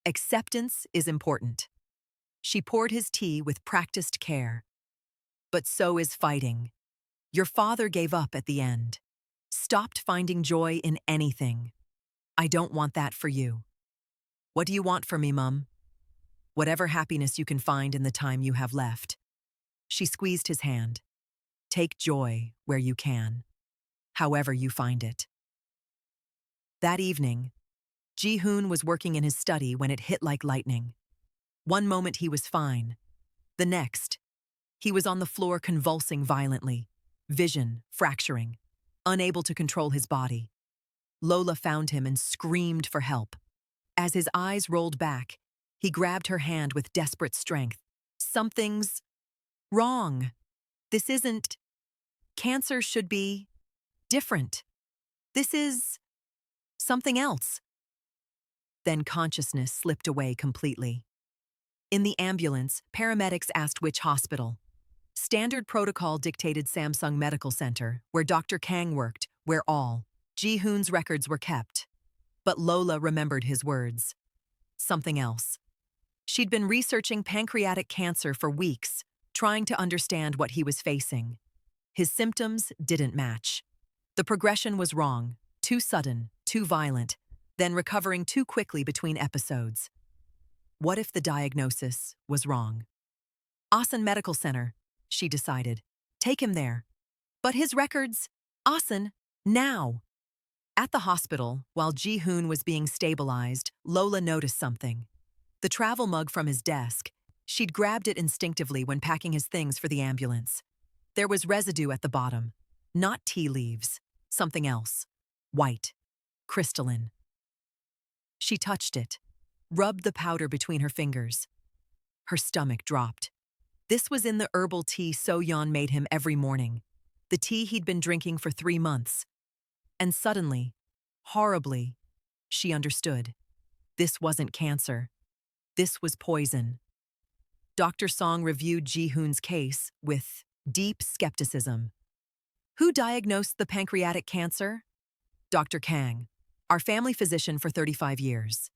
Acceptance is important. She poured his tea with practiced care. "But so is fighting. Your father gave up at the end. Stopped finding joy in anything. I don't want that for you." "What do you want from me, Mum?" "Whatever happiness you can find in the time you have left." She squeezed his hand. "Take joy where you can, however you find it." That evening, Ji-hoon was working in his study when it hit like lightning. One moment he was fine. The next, he was on the floor convulsing violently, vision fracturing, unable to control his body. Lola found him and screamed for help. As his eyes rolled back, he grabbed her hand with desperate strength. "Something's wrong. This isn't. Cancer should be different. This is something else." Then consciousness slipped away completely. In the ambulance, paramedics asked which hospital. Standard protocol dictated Samsung Medical Center, where Dr. Kang worked, where all Ji-hoon's records were kept. But Lola remembered his words. Something else. She'd been researching pancreatic cancer for weeks, trying to understand what he was facing. His symptoms didn't match. The progression was wrong, too sudden, too violent, then recovering too quickly between episodes. What if the diagnosis was wrong? Asan Medical Center, she decided. Take him there. But his records, Asan, now. At the hospital, while Ji-hoon was being stabilized, Lola noticed something. The travel mug from his desk. She'd grabbed it instinctively when packing his things for the ambulance. There was residue at the bottom. Not tea leaves. Something else. White. Crystalline. She touched it. Rubbed the powder between her fingers. Her stomach dropped. This was in the herbal tea So-yeon made him every morning. The tea he'd been drinking for 3 months. And suddenly, horribly, she understood. This wasn't cancer. This was poison. Dr. Song reviewed Ji-hoon's case with deep skepticism. Who diagnosed the pancreatic cancer? Dr. Kang, our family physician for 35 years.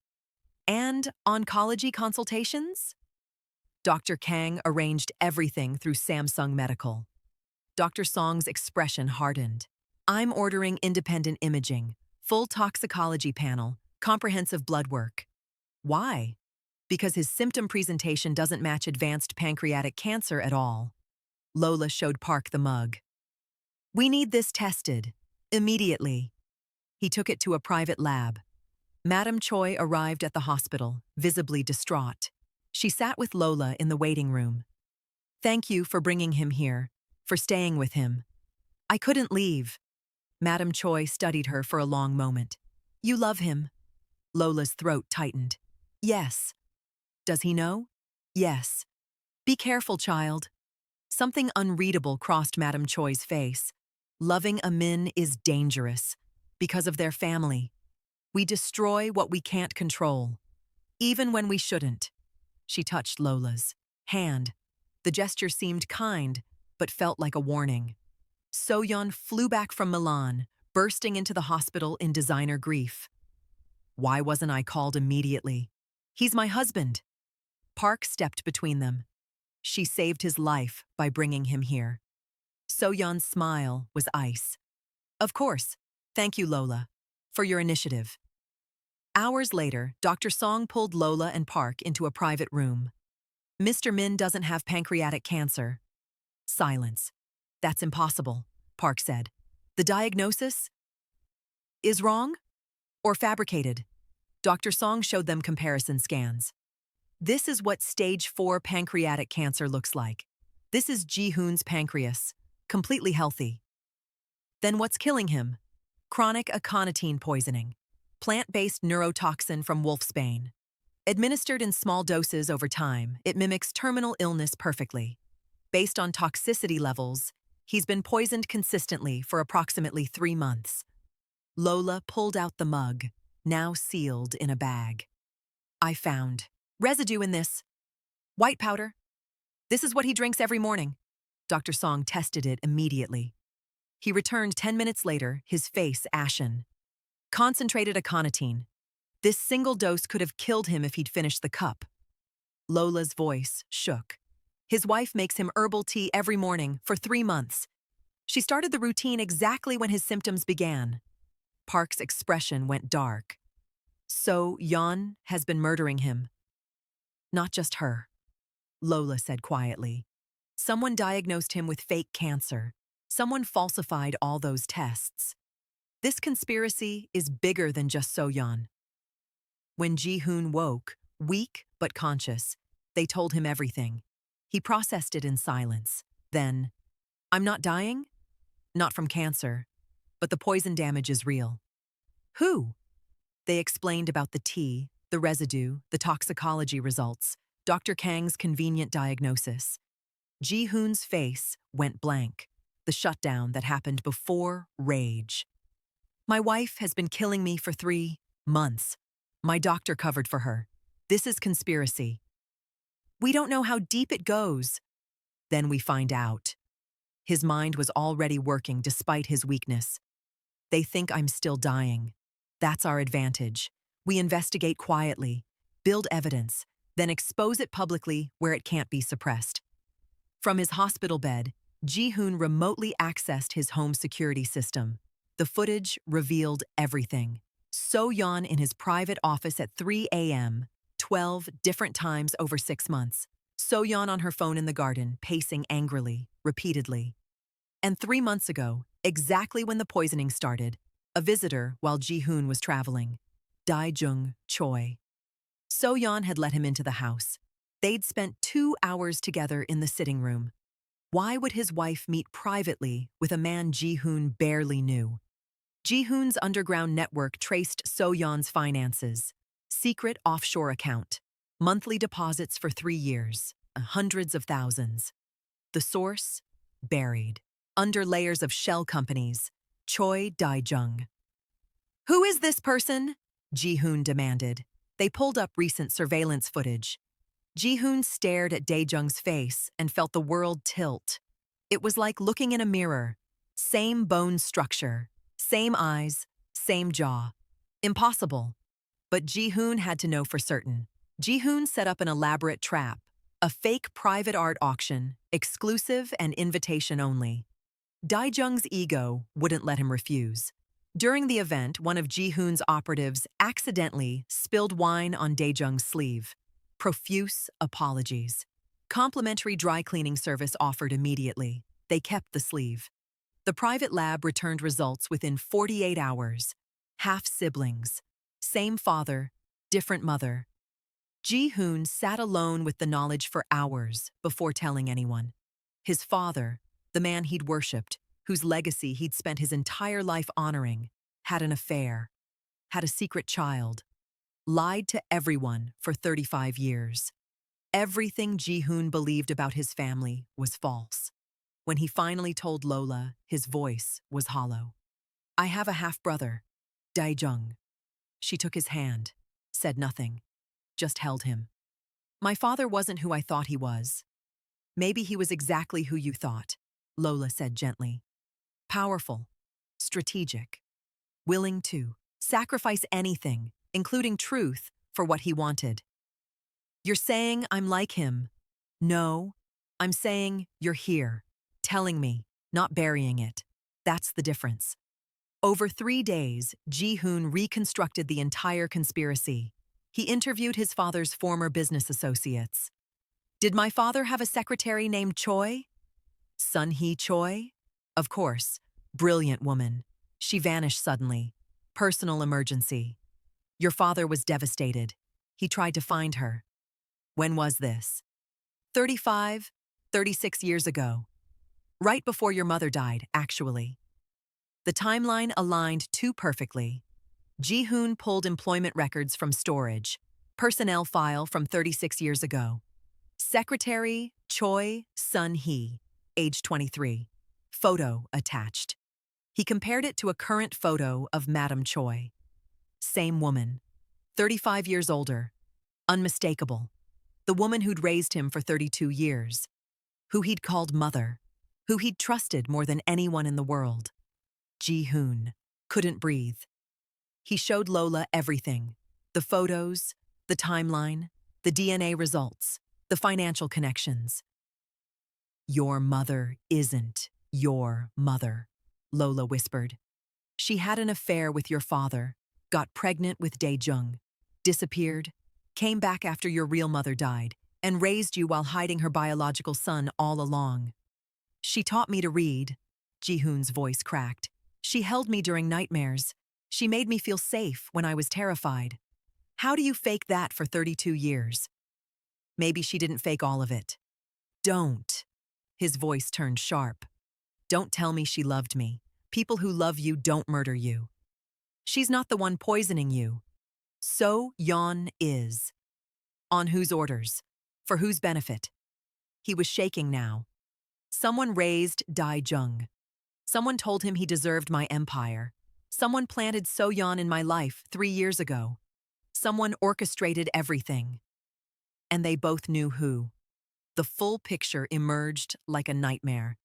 And oncology consultations? Dr. Kang arranged everything through Samsung Medical. Dr. Song's expression hardened. I'm ordering independent imaging, full toxicology panel, comprehensive blood work. Why? Because his symptom presentation doesn't match advanced pancreatic cancer at all. Lola showed Park the mug. We need this tested. Immediately. He took it to a private lab. Madame Choi arrived at the hospital, visibly distraught. She sat with Lola in the waiting room. Thank you for bringing him here, for staying with him. I couldn't leave. Madame Choi studied her for a long moment. You love him. Lola's throat tightened. Yes. Does he know? Yes. Be careful, child. Something unreadable crossed Madame Choi's face. Loving a Min is dangerous because of their family. We destroy what we can't control, even when we shouldn't. She touched Lola's hand. The gesture seemed kind, but felt like a warning. So-yeon flew back from Milan, bursting into the hospital in designer grief. Why wasn't I called immediately? He's my husband. Park stepped between them. She saved his life by bringing him here. So-yeon's smile was ice. Of course. Thank you, Lola, for your initiative. Hours later, Dr. Song pulled Lola and Park into a private room. Mr. Min doesn't have pancreatic cancer. Silence. That's impossible, Park said. The diagnosis is wrong or fabricated. Dr. Song showed them comparison scans. This is what stage 4 pancreatic cancer looks like. This is Ji-hoon's pancreas, completely healthy. Then what's killing him? Chronic aconitine poisoning, plant-based neurotoxin from wolfsbane. Administered in small doses over time, it mimics terminal illness perfectly. Based on toxicity levels, he's been poisoned consistently for approximately 3 months. Lola pulled out the mug, now sealed in a bag. I found residue in this. White powder. This is what he drinks every morning. Dr. Song tested it immediately. He returned 10 minutes later, his face ashen. Concentrated aconitine. This single dose could have killed him if he'd finished the cup. Lola's voice shook. His wife makes him herbal tea every morning for 3 months. She started the routine exactly when his symptoms began. Park's expression went dark. So Yeon has been murdering him. Not just her, Lola said quietly. Someone diagnosed him with fake cancer. Someone falsified all those tests. This conspiracy is bigger than just So-yeon. When Ji-hoon woke, weak but conscious, they told him everything. He processed it in silence. Then, I'm not dying? Not from cancer, but the poison damage is real. Who? They explained about the tea, the residue, the toxicology results, Dr. Kang's convenient diagnosis. Ji-hoon's face went blank, the shutdown that happened before rage. My wife has been killing me for 3 months. My doctor covered for her. This is conspiracy. We don't know how deep it goes. Then we find out. His mind was already working despite his weakness. They think I'm still dying. That's our advantage. We investigate quietly, build evidence, then expose it publicly where it can't be suppressed. From his hospital bed, Ji-hoon remotely accessed his home security system. The footage revealed everything. So-yeon in his private office at 3 a.m., 12 different times over 6 months. So-yeon on her phone in the garden, pacing angrily, repeatedly. And 3 months ago, exactly when the poisoning started, a visitor while Ji-hoon was traveling, Dae-jung Choi. So-yeon had let him into the house. They'd spent 2 hours together in the sitting room. Why would his wife meet privately with a man Ji-hoon barely knew? Ji-hoon's underground network traced So-yeon's finances. Secret offshore account. Monthly deposits for 3 years. Hundreds of thousands. The source? Buried. Under layers of shell companies. Choi Dae-jung. Who is this person? Ji-hoon demanded. They pulled up recent surveillance footage. Ji-hoon stared at Dae-jung's face and felt the world tilt. It was like looking in a mirror. Same bone structure, same eyes, same jaw. Impossible. But Ji-hoon had to know for certain. Ji-hoon set up an elaborate trap, a fake private art auction, exclusive and invitation only. Dae-jung's ego wouldn't let him refuse. During the event, one of Ji-hoon's operatives accidentally spilled wine on Dae-jung's sleeve. Profuse apologies. Complimentary dry cleaning service offered immediately. They kept the sleeve. The private lab returned results within 48 hours. Half siblings. Same father, different mother. Ji-hoon sat alone with the knowledge for hours before telling anyone. His father, the man he'd worshipped, whose legacy he'd spent his entire life honoring, had an affair, had a secret child, lied to everyone for 35 years. Everything Ji-hoon believed about his family was false. When he finally told Lola, his voice was hollow. "I have a half-brother, Dae-jung." She took his hand, said nothing, just held him. "My father wasn't who I thought he was." "Maybe he was exactly who you thought," Lola said gently. "Powerful, strategic, willing to sacrifice anything, including truth, for what he wanted." "You're saying I'm like him." "No, I'm saying you're here, telling me, not burying it. That's the difference." Over 3 days, Ji-hoon reconstructed the entire conspiracy. He interviewed his father's former business associates. "Did my father have a secretary named Choi?" "Sun-hee Choi?" "Of course. Brilliant woman. She vanished suddenly. Personal emergency. Your father was devastated. He tried to find her." "When was this?" 35, 36 years ago. Right before your mother died, actually." The timeline aligned too perfectly. Ji-hoon pulled employment records from storage. Personnel file from 36 years ago. Secretary Choi Sun-hee, age 23. Photo attached. He compared it to a current photo of Madam Choi. Same woman. 35 years older. Unmistakable. The woman who'd raised him for 32 years. Who he'd called mother. Who he'd trusted more than anyone in the world. Ji-hoon couldn't breathe. He showed Lola everything. The photos, the timeline, the DNA results, the financial connections. "Your mother isn't your mother," Lola whispered. "She had an affair with your father, got pregnant with Dae-jung, disappeared, came back after your real mother died, and raised you while hiding her biological son all along. She taught me to read." Ji-hoon's voice cracked. "She held me during nightmares. She made me feel safe when I was terrified. How do you fake that for 32 years? Maybe she didn't fake all of it." "Don't." His voice turned sharp. "Don't tell me she loved me. People who love you don't murder you. She's not the one poisoning you. So Yeon is. On whose orders? For whose benefit?" He was shaking now. "Someone raised Dae-jung. Someone told him he deserved my empire. Someone planted So-yeon in my life 3 years ago. Someone orchestrated everything. And they both knew who." The full picture emerged like a nightmare.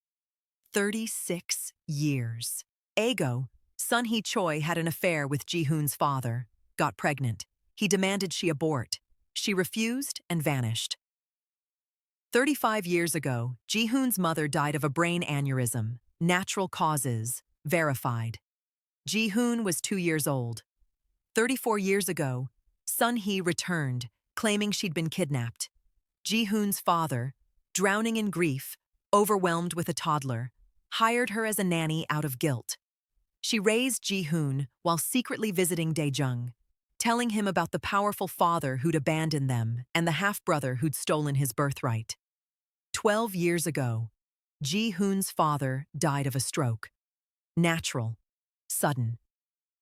36 years. Ago, Sun-hee Choi had an affair with Ji-hoon's father, got pregnant. He demanded she abort. She refused and vanished. 35 years ago, Ji-hoon's mother died of a brain aneurysm. Natural causes, verified. Ji-hoon was 2 years old. 34 years ago, Sun-hee returned, claiming she'd been kidnapped. Ji-hoon's father, drowning in grief, overwhelmed with a toddler, hired her as a nanny out of guilt. She raised Ji-hoon while secretly visiting Dae-jung, telling him about the powerful father who'd abandoned them and the half-brother who'd stolen his birthright. 12 years ago, Ji-hoon's father died of a stroke. Natural. Sudden.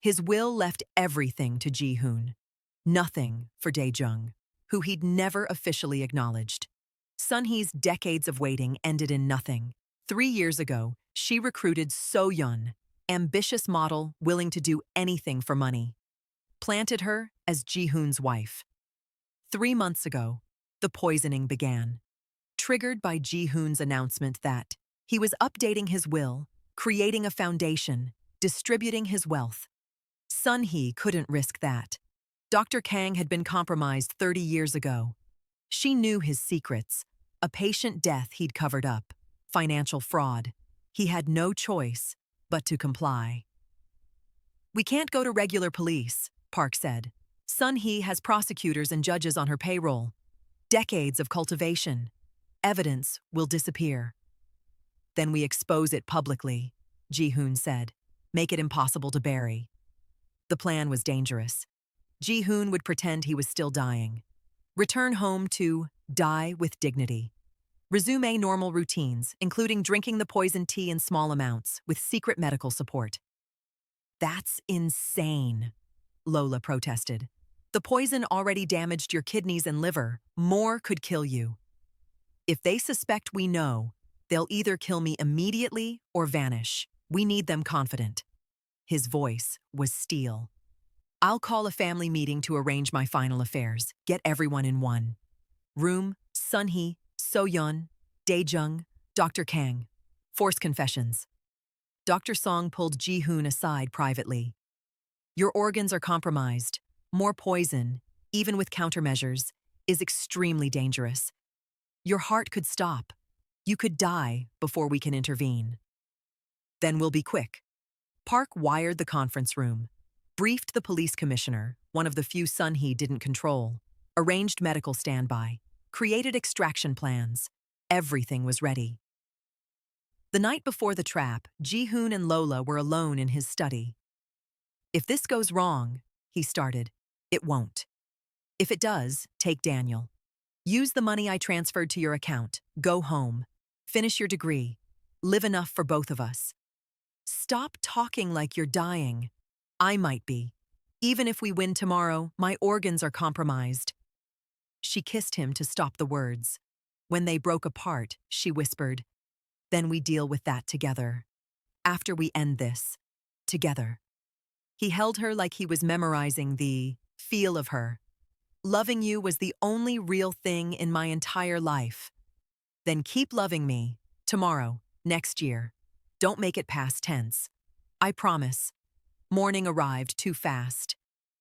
His will left everything to Ji-hoon. Nothing for Dae-jung, who he'd never officially acknowledged. Sun-hee's decades of waiting ended in nothing. 3 years ago, she recruited So-yeon, ambitious model willing to do anything for money. Planted her as Ji-hoon's wife. 3 months ago, the poisoning began. Triggered by Ji-hoon's announcement that He was updating his will, creating a foundation, distributing his wealth. Sun He couldn't risk that. Dr. Kang had been compromised 30 years ago. She knew his secrets, a patient death he'd covered up, financial fraud. He had no choice but to comply. "We can't go to regular police," Park said. "Sun He has prosecutors and judges on her payroll. Decades of cultivation. Evidence will disappear." "Then we expose it publicly," Ji-hoon said. "Make it impossible to bury." The plan was dangerous. Ji-hoon would pretend he was still dying. Return home to die with dignity. Resume normal routines, including drinking the poison tea in small amounts, with secret medical support. "That's insane," Lola protested. "The poison already damaged your kidneys and liver. More could kill you." "If they suspect we know, they'll either kill me immediately or vanish. We need them confident." His voice was steel. "I'll call a family meeting to arrange my final affairs. Get everyone in one room: Sun He, So-yeon, Dae-jung, Dr. Kang. Forced confessions." Dr. Song pulled Ji-hoon aside privately. "Your organs are compromised. More poison, even with countermeasures, is extremely dangerous. Your heart could stop. You could die before we can intervene." "Then we'll be quick." Park wired the conference room, briefed the police commissioner, one of the few Sun He didn't control, arranged medical standby, created extraction plans. Everything was ready. The night before the trap, Ji-hoon and Lola were alone in his study. "If this goes wrong," he started, "it won't. If it does, take Daniel. Use the money I transferred to your account. Go home. Finish your degree. Live enough for both of us. Stop talking like you're dying. I might be. Even if we win tomorrow, my organs are compromised." She kissed him to stop the words. When they broke apart, she whispered, "Then we deal with that together. After we end this, together." He held her like he was memorizing the feel of her. "Loving you was the only real thing in my entire life. Then keep loving me, tomorrow, next year. Don't make it past tense. I promise." Morning arrived too fast.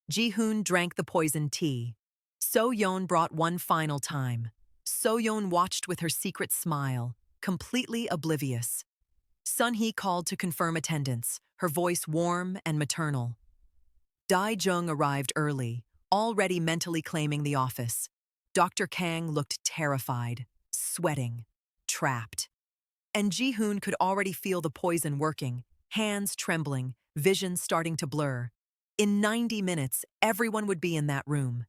Ji-hoon drank the poisoned tea. So-yeon brought one final time. So-yeon watched with her secret smile, completely oblivious. Sun He called to confirm attendance, her voice warm and maternal. Dae-jung arrived early, already mentally claiming the office. Dr. Kang looked terrified, sweating, trapped. And Ji-hoon could already feel the poison working, hands trembling, vision starting to blur. In 90 minutes, everyone would be in that room.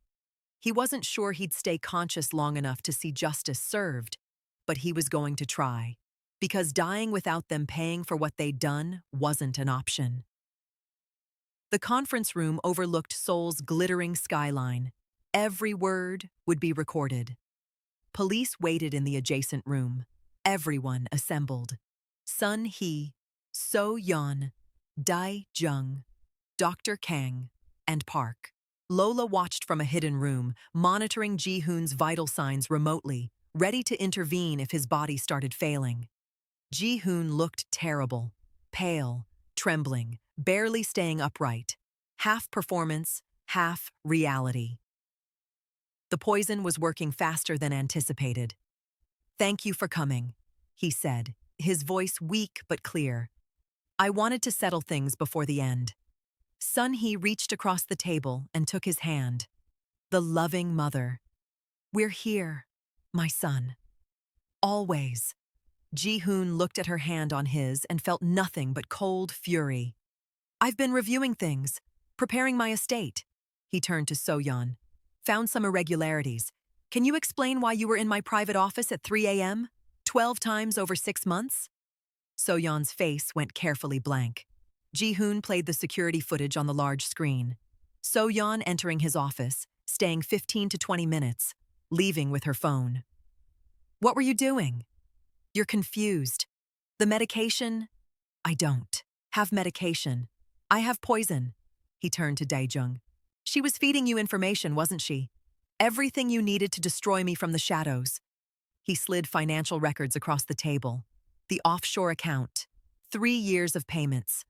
He wasn't sure he'd stay conscious long enough to see justice served, but he was going to try, because dying without them paying for what they'd done wasn't an option. The conference room overlooked Seoul's glittering skyline. Every word would be recorded. Police waited in the adjacent room. Everyone assembled. Sun He, So-yeon, Dae-jung, Dr. Kang, and Park. Lola watched from a hidden room, monitoring Ji-hoon's vital signs remotely, ready to intervene if his body started failing. Ji-hoon looked terrible, pale, trembling, barely staying upright. Half performance, half reality. The poison was working faster than anticipated. "Thank you for coming," he said, his voice weak but clear. "I wanted to settle things before the end." Sun He reached across the table and took his hand. The loving mother. "We're here, my son. Always." Ji-hoon looked at her hand on his and felt nothing but cold fury. "I've been reviewing things, preparing my estate." He turned to So-yeon. "Found some irregularities. Can you explain why you were in my private office at 3 a.m., 12 times over 6 months? So-yeon's face went carefully blank. Ji-hoon played the security footage on the large screen. So-yeon entering his office, staying 15 to 20 minutes, leaving with her phone. "What were you doing?" "You're confused. The medication?" "I don't have medication. I have poison." He turned to Dae-jung. "She was feeding you information, wasn't she? Everything you needed to destroy me from the shadows." He slid financial records across the table. The offshore account. 3 years of payments.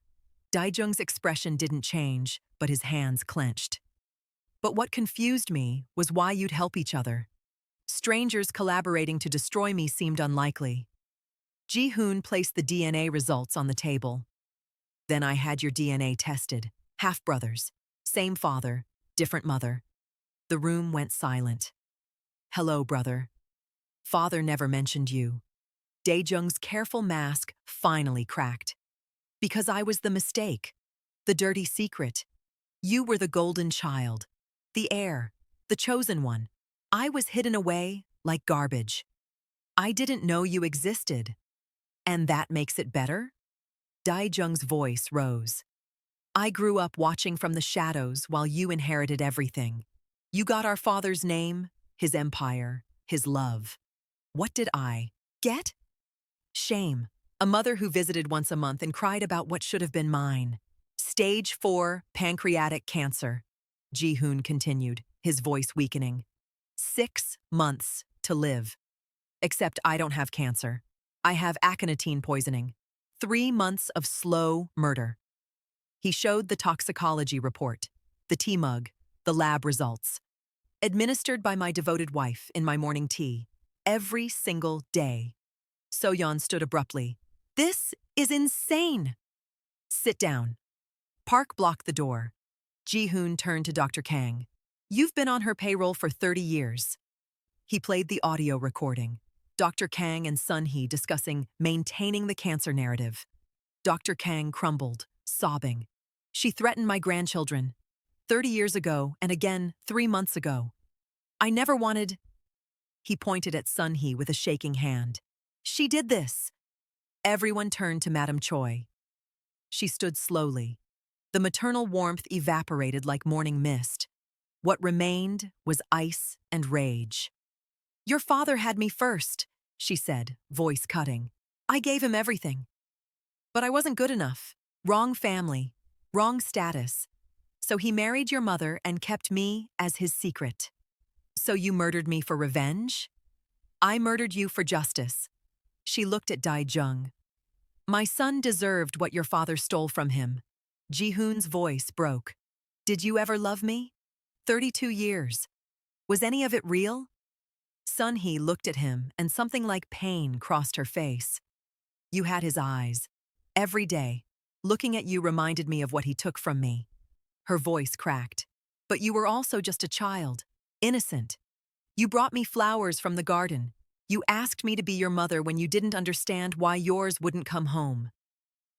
Daijung's expression didn't change, but his hands clenched. But what confused me was why you'd help each other. Strangers collaborating to destroy me seemed unlikely. Ji-hoon placed the DNA results on the table. Then I had your DNA tested. Half-brothers. Same father, different mother. The room went silent. Hello, brother. Father never mentioned you. Daejung's careful mask finally cracked. Because I was the mistake. The dirty secret. You were the golden child. The heir. The chosen one. I was hidden away like garbage. I didn't know you existed. And that makes it better? Daejung's voice rose. I grew up watching from the shadows while you inherited everything. You got our father's name, his empire, his love. What did I get? Shame. A mother who visited once a month and cried about what should have been mine. Stage 4 pancreatic cancer. Ji-hoon continued, his voice weakening. 6 months to live. Except I don't have cancer. I have aconitine poisoning. 3 months of slow murder. He showed the toxicology report, the tea mug, the lab results. Administered by my devoted wife in my morning tea, every single day. So-yeon stood abruptly. This is insane! Sit down. Park blocked the door. Ji-hoon turned to Dr. Kang. You've been on her payroll for 30 years. He played the audio recording. Dr. Kang and Sun-hee discussing maintaining the cancer narrative. Dr. Kang crumbled, sobbing. She threatened my grandchildren. 30 years ago and again 3 months ago. I never wanted... He pointed at Sun-hee with a shaking hand. She did this. Everyone turned to Madame Choi. She stood slowly. The maternal warmth evaporated like morning mist. What remained was ice and rage. Your father had me first, she said, voice cutting. I gave him everything. But I wasn't good enough. Wrong family, wrong status. So he married your mother and kept me as his secret. So you murdered me for revenge? I murdered you for justice. She looked at Daejung. My son deserved what your father stole from him. Ji-hoon's voice broke. Did you ever love me? 32 years. Was any of it real? Sun-hee looked at him and something like pain crossed her face. You had his eyes. Every day, looking at you reminded me of what he took from me. Her voice cracked. But you were also just a child, innocent. You brought me flowers from the garden. You asked me to be your mother when you didn't understand why yours wouldn't come home.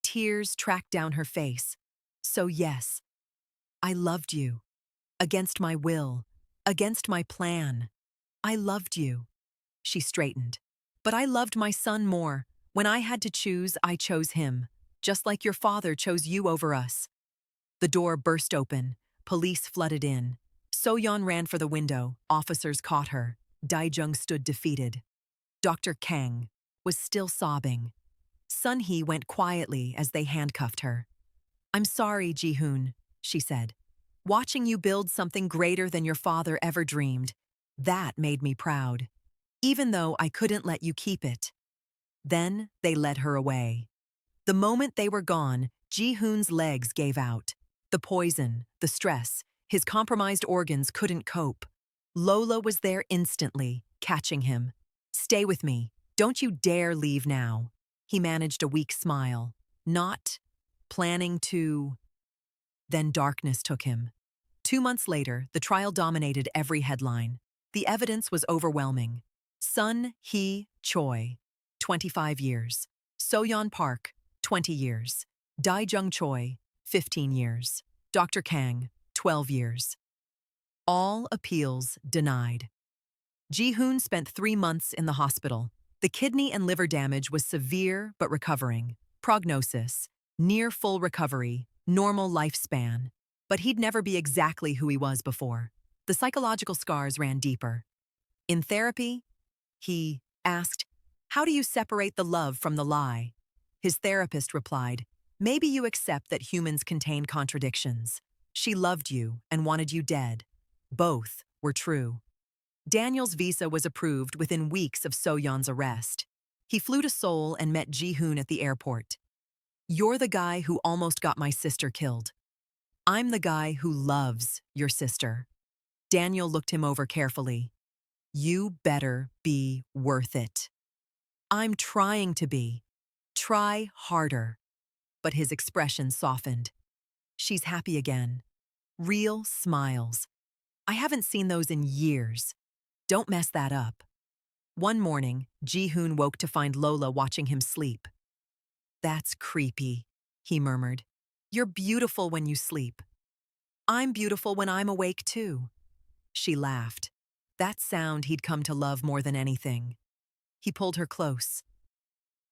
Tears tracked down her face. So yes, I loved you. Against my will, against my plan. I loved you. She straightened. But I loved my son more. When I had to choose, I chose him. Just like your father chose you over us. The door burst open. Police flooded in. So-yeon ran for the window. Officers caught her. Daejung stood defeated. Dr. Kang was still sobbing. Sun-hee went quietly as they handcuffed her. I'm sorry, Ji-hoon, she said. Watching you build something greater than your father ever dreamed, that made me proud, even though I couldn't let you keep it. Then they led her away. The moment they were gone, Ji-hoon's legs gave out. The poison, the stress, his compromised organs couldn't cope. Lola was there instantly, catching him. Stay with me. Don't you dare leave now. He managed a weak smile. Not planning to... Then darkness took him. 2 months later, the trial dominated every headline. The evidence was overwhelming. Sun-hee Choi, 25 years. So-yeon Park, 20 years. Daejung Choi, 15 years. Dr. Kang, 12 years. All appeals denied. Ji-hoon spent 3 months in the hospital. The kidney and liver damage was severe but recovering. Prognosis, near full recovery, normal lifespan. But he'd never be exactly who he was before. The psychological scars ran deeper. In therapy, he asked, how do you separate the love from the lie? His therapist replied, maybe you accept that humans contain contradictions. She loved you and wanted you dead. Both were true. Daniel's visa was approved within weeks of So-yeon's arrest. He flew to Seoul and met Ji-hoon at the airport. "You're the guy who almost got my sister killed. I'm the guy who loves your sister." Daniel looked him over carefully. "You better be worth it." "I'm trying to be. Try harder." But his expression softened. "She's happy again. Real smiles. I haven't seen those in years. Don't mess that up." One morning, Ji-hoon woke to find Lola watching him sleep. "That's creepy," he murmured. "You're beautiful when you sleep." "I'm beautiful when I'm awake too." She laughed. That sound he'd come to love more than anything. He pulled her close.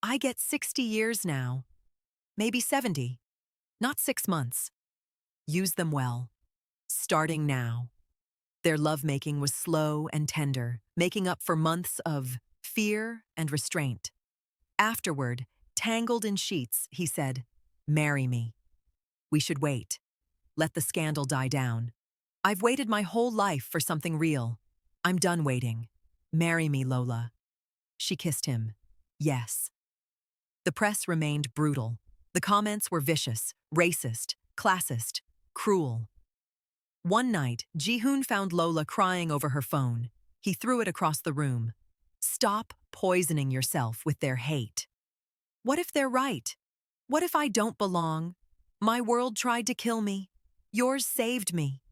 "I get 60 years now. Maybe 70. Not 6 months. Use them well. Starting now." Their lovemaking was slow and tender, making up for months of fear and restraint. Afterward, tangled in sheets, he said, "Marry me. We should wait. Let the scandal die down. I've waited my whole life for something real. I'm done waiting. Marry me, Lola." She kissed him. Yes. The press remained brutal. The comments were vicious, racist, classist, cruel. One night, Ji-hoon found Lola crying over her phone. He threw it across the room. "Stop poisoning yourself with their hate. What if they're right? What if I don't belong? My world tried to kill me. Yours saved me."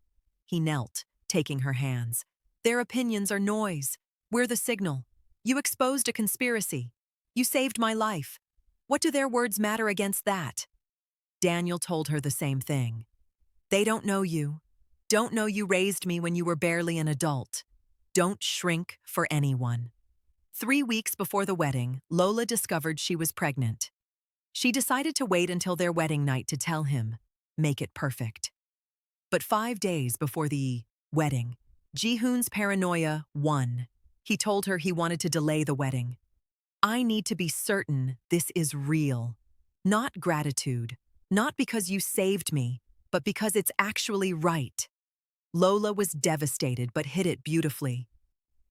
He knelt, taking her hands. "Their opinions are noise. We're the signal. You exposed a conspiracy. You saved my life. What do their words matter against that?" Daniel told her the same thing. "They don't know you. Don't know you raised me when you were barely an adult. Don't shrink for anyone." 3 weeks before the wedding, Lola discovered she was pregnant. She decided to wait until their wedding night to tell him, make it perfect. But 5 days before the wedding, Ji-hoon's paranoia won. He told her he wanted to delay the wedding. "I need to be certain this is real. Not gratitude. Not because you saved me, but because it's actually right." Lola was devastated but hid it beautifully.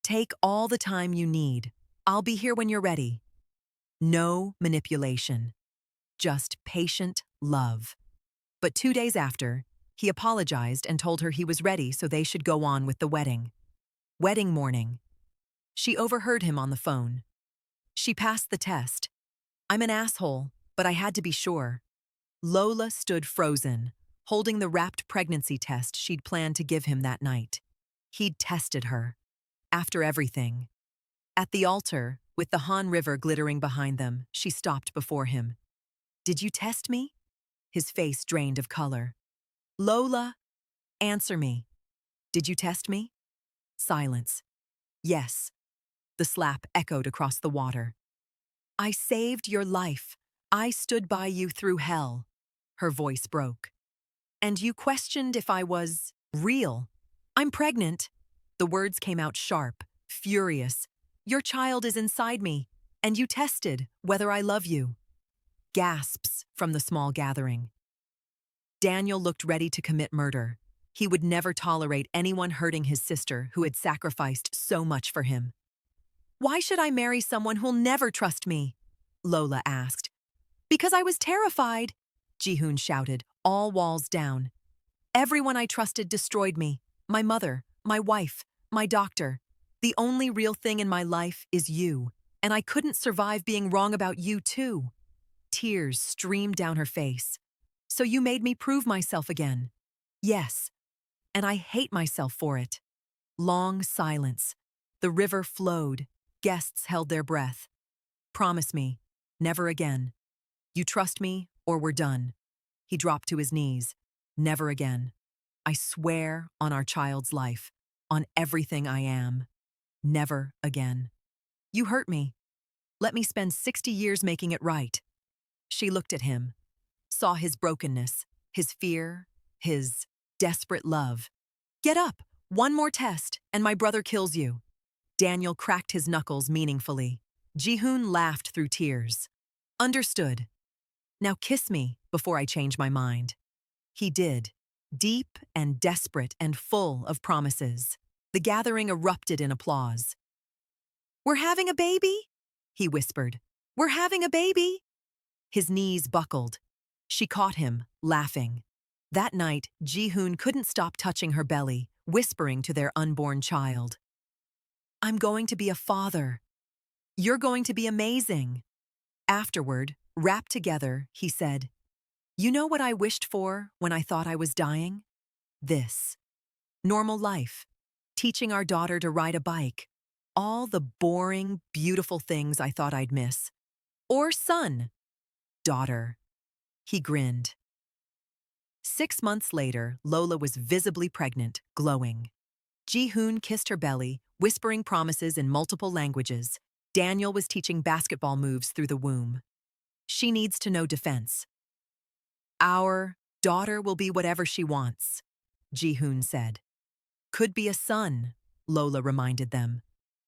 "Take all the time you need. I'll be here when you're ready." No manipulation. Just patient love. But 2 days after, he apologized and told her he was ready so they should go on with the wedding. Wedding morning. She overheard him on the phone. "She passed the test. I'm an asshole, but I had to be sure." Lola stood frozen, holding the wrapped pregnancy test she'd planned to give him that night. He'd tested her. After everything. At the altar, with the Han River glittering behind them, she stopped before him. "Did you test me?" His face drained of color. "Lola, answer me. Did you test me?" Silence. "Yes." The slap echoed across the water. "I saved your life. I stood by you through hell." Her voice broke. "And you questioned if I was real. I'm pregnant." The words came out sharp, furious. "Your child is inside me, and you tested whether I love you." Gasps from the small gathering. Daniel looked ready to commit murder. He would never tolerate anyone hurting his sister who had sacrificed so much for him. "Why should I marry someone who'll never trust me?" Lola asked. "Because I was terrified," Ji-hoon shouted, all walls down. "Everyone I trusted destroyed me. My mother, my wife, my doctor. The only real thing in my life is you, and I couldn't survive being wrong about you too." Tears streamed down her face. "So you made me prove myself again." "Yes, and I hate myself for it." Long silence. The river flowed. Guests held their breath. "Promise me, never again. You trust me, or we're done." He dropped to his knees. "Never again. I swear on our child's life, on everything I am. Never again. You hurt me. Let me spend 60 years making it right." She looked at him, saw his brokenness, his fear, his desperate love. "Get up. One more test, and my brother kills you." Daniel cracked his knuckles meaningfully. Ji-hoon laughed through tears. "Understood. Now kiss me before I change my mind." He did, deep and desperate and full of promises. The gathering erupted in applause. "We're having a baby?" he whispered. We're having a baby! His knees buckled. She caught him, laughing. That night, Ji-hoon couldn't stop touching her belly, whispering to their unborn child. I'm going to be a father. You're going to be amazing. Afterward, wrapped together, he said, You know what I wished for when I thought I was dying? This. Normal life. Teaching our daughter to ride a bike. All the boring, beautiful things I thought I'd miss. Or son. Daughter. He grinned. 6 months later, Lola was visibly pregnant, glowing. Ji-hoon kissed her belly, whispering promises in multiple languages. Daniel was teaching basketball moves through the womb. She needs to know defense. Our daughter will be whatever she wants, Ji-hoon said. Could be a son, Lola reminded them.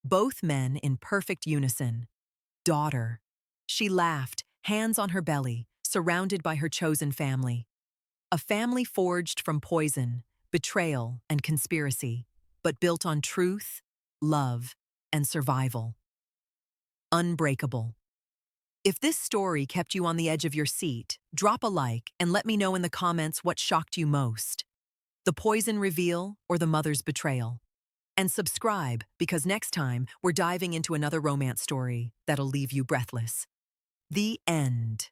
Both men in perfect unison. Daughter. She laughed, hands on her belly, surrounded by her chosen family. A family forged from poison, betrayal, and conspiracy, but built on truth, love, and survival. Unbreakable. If this story kept you on the edge of your seat, drop a like and let me know in the comments what shocked you most. The poison reveal or the mother's betrayal. And subscribe because next time we're diving into another romance story that'll leave you breathless. The end.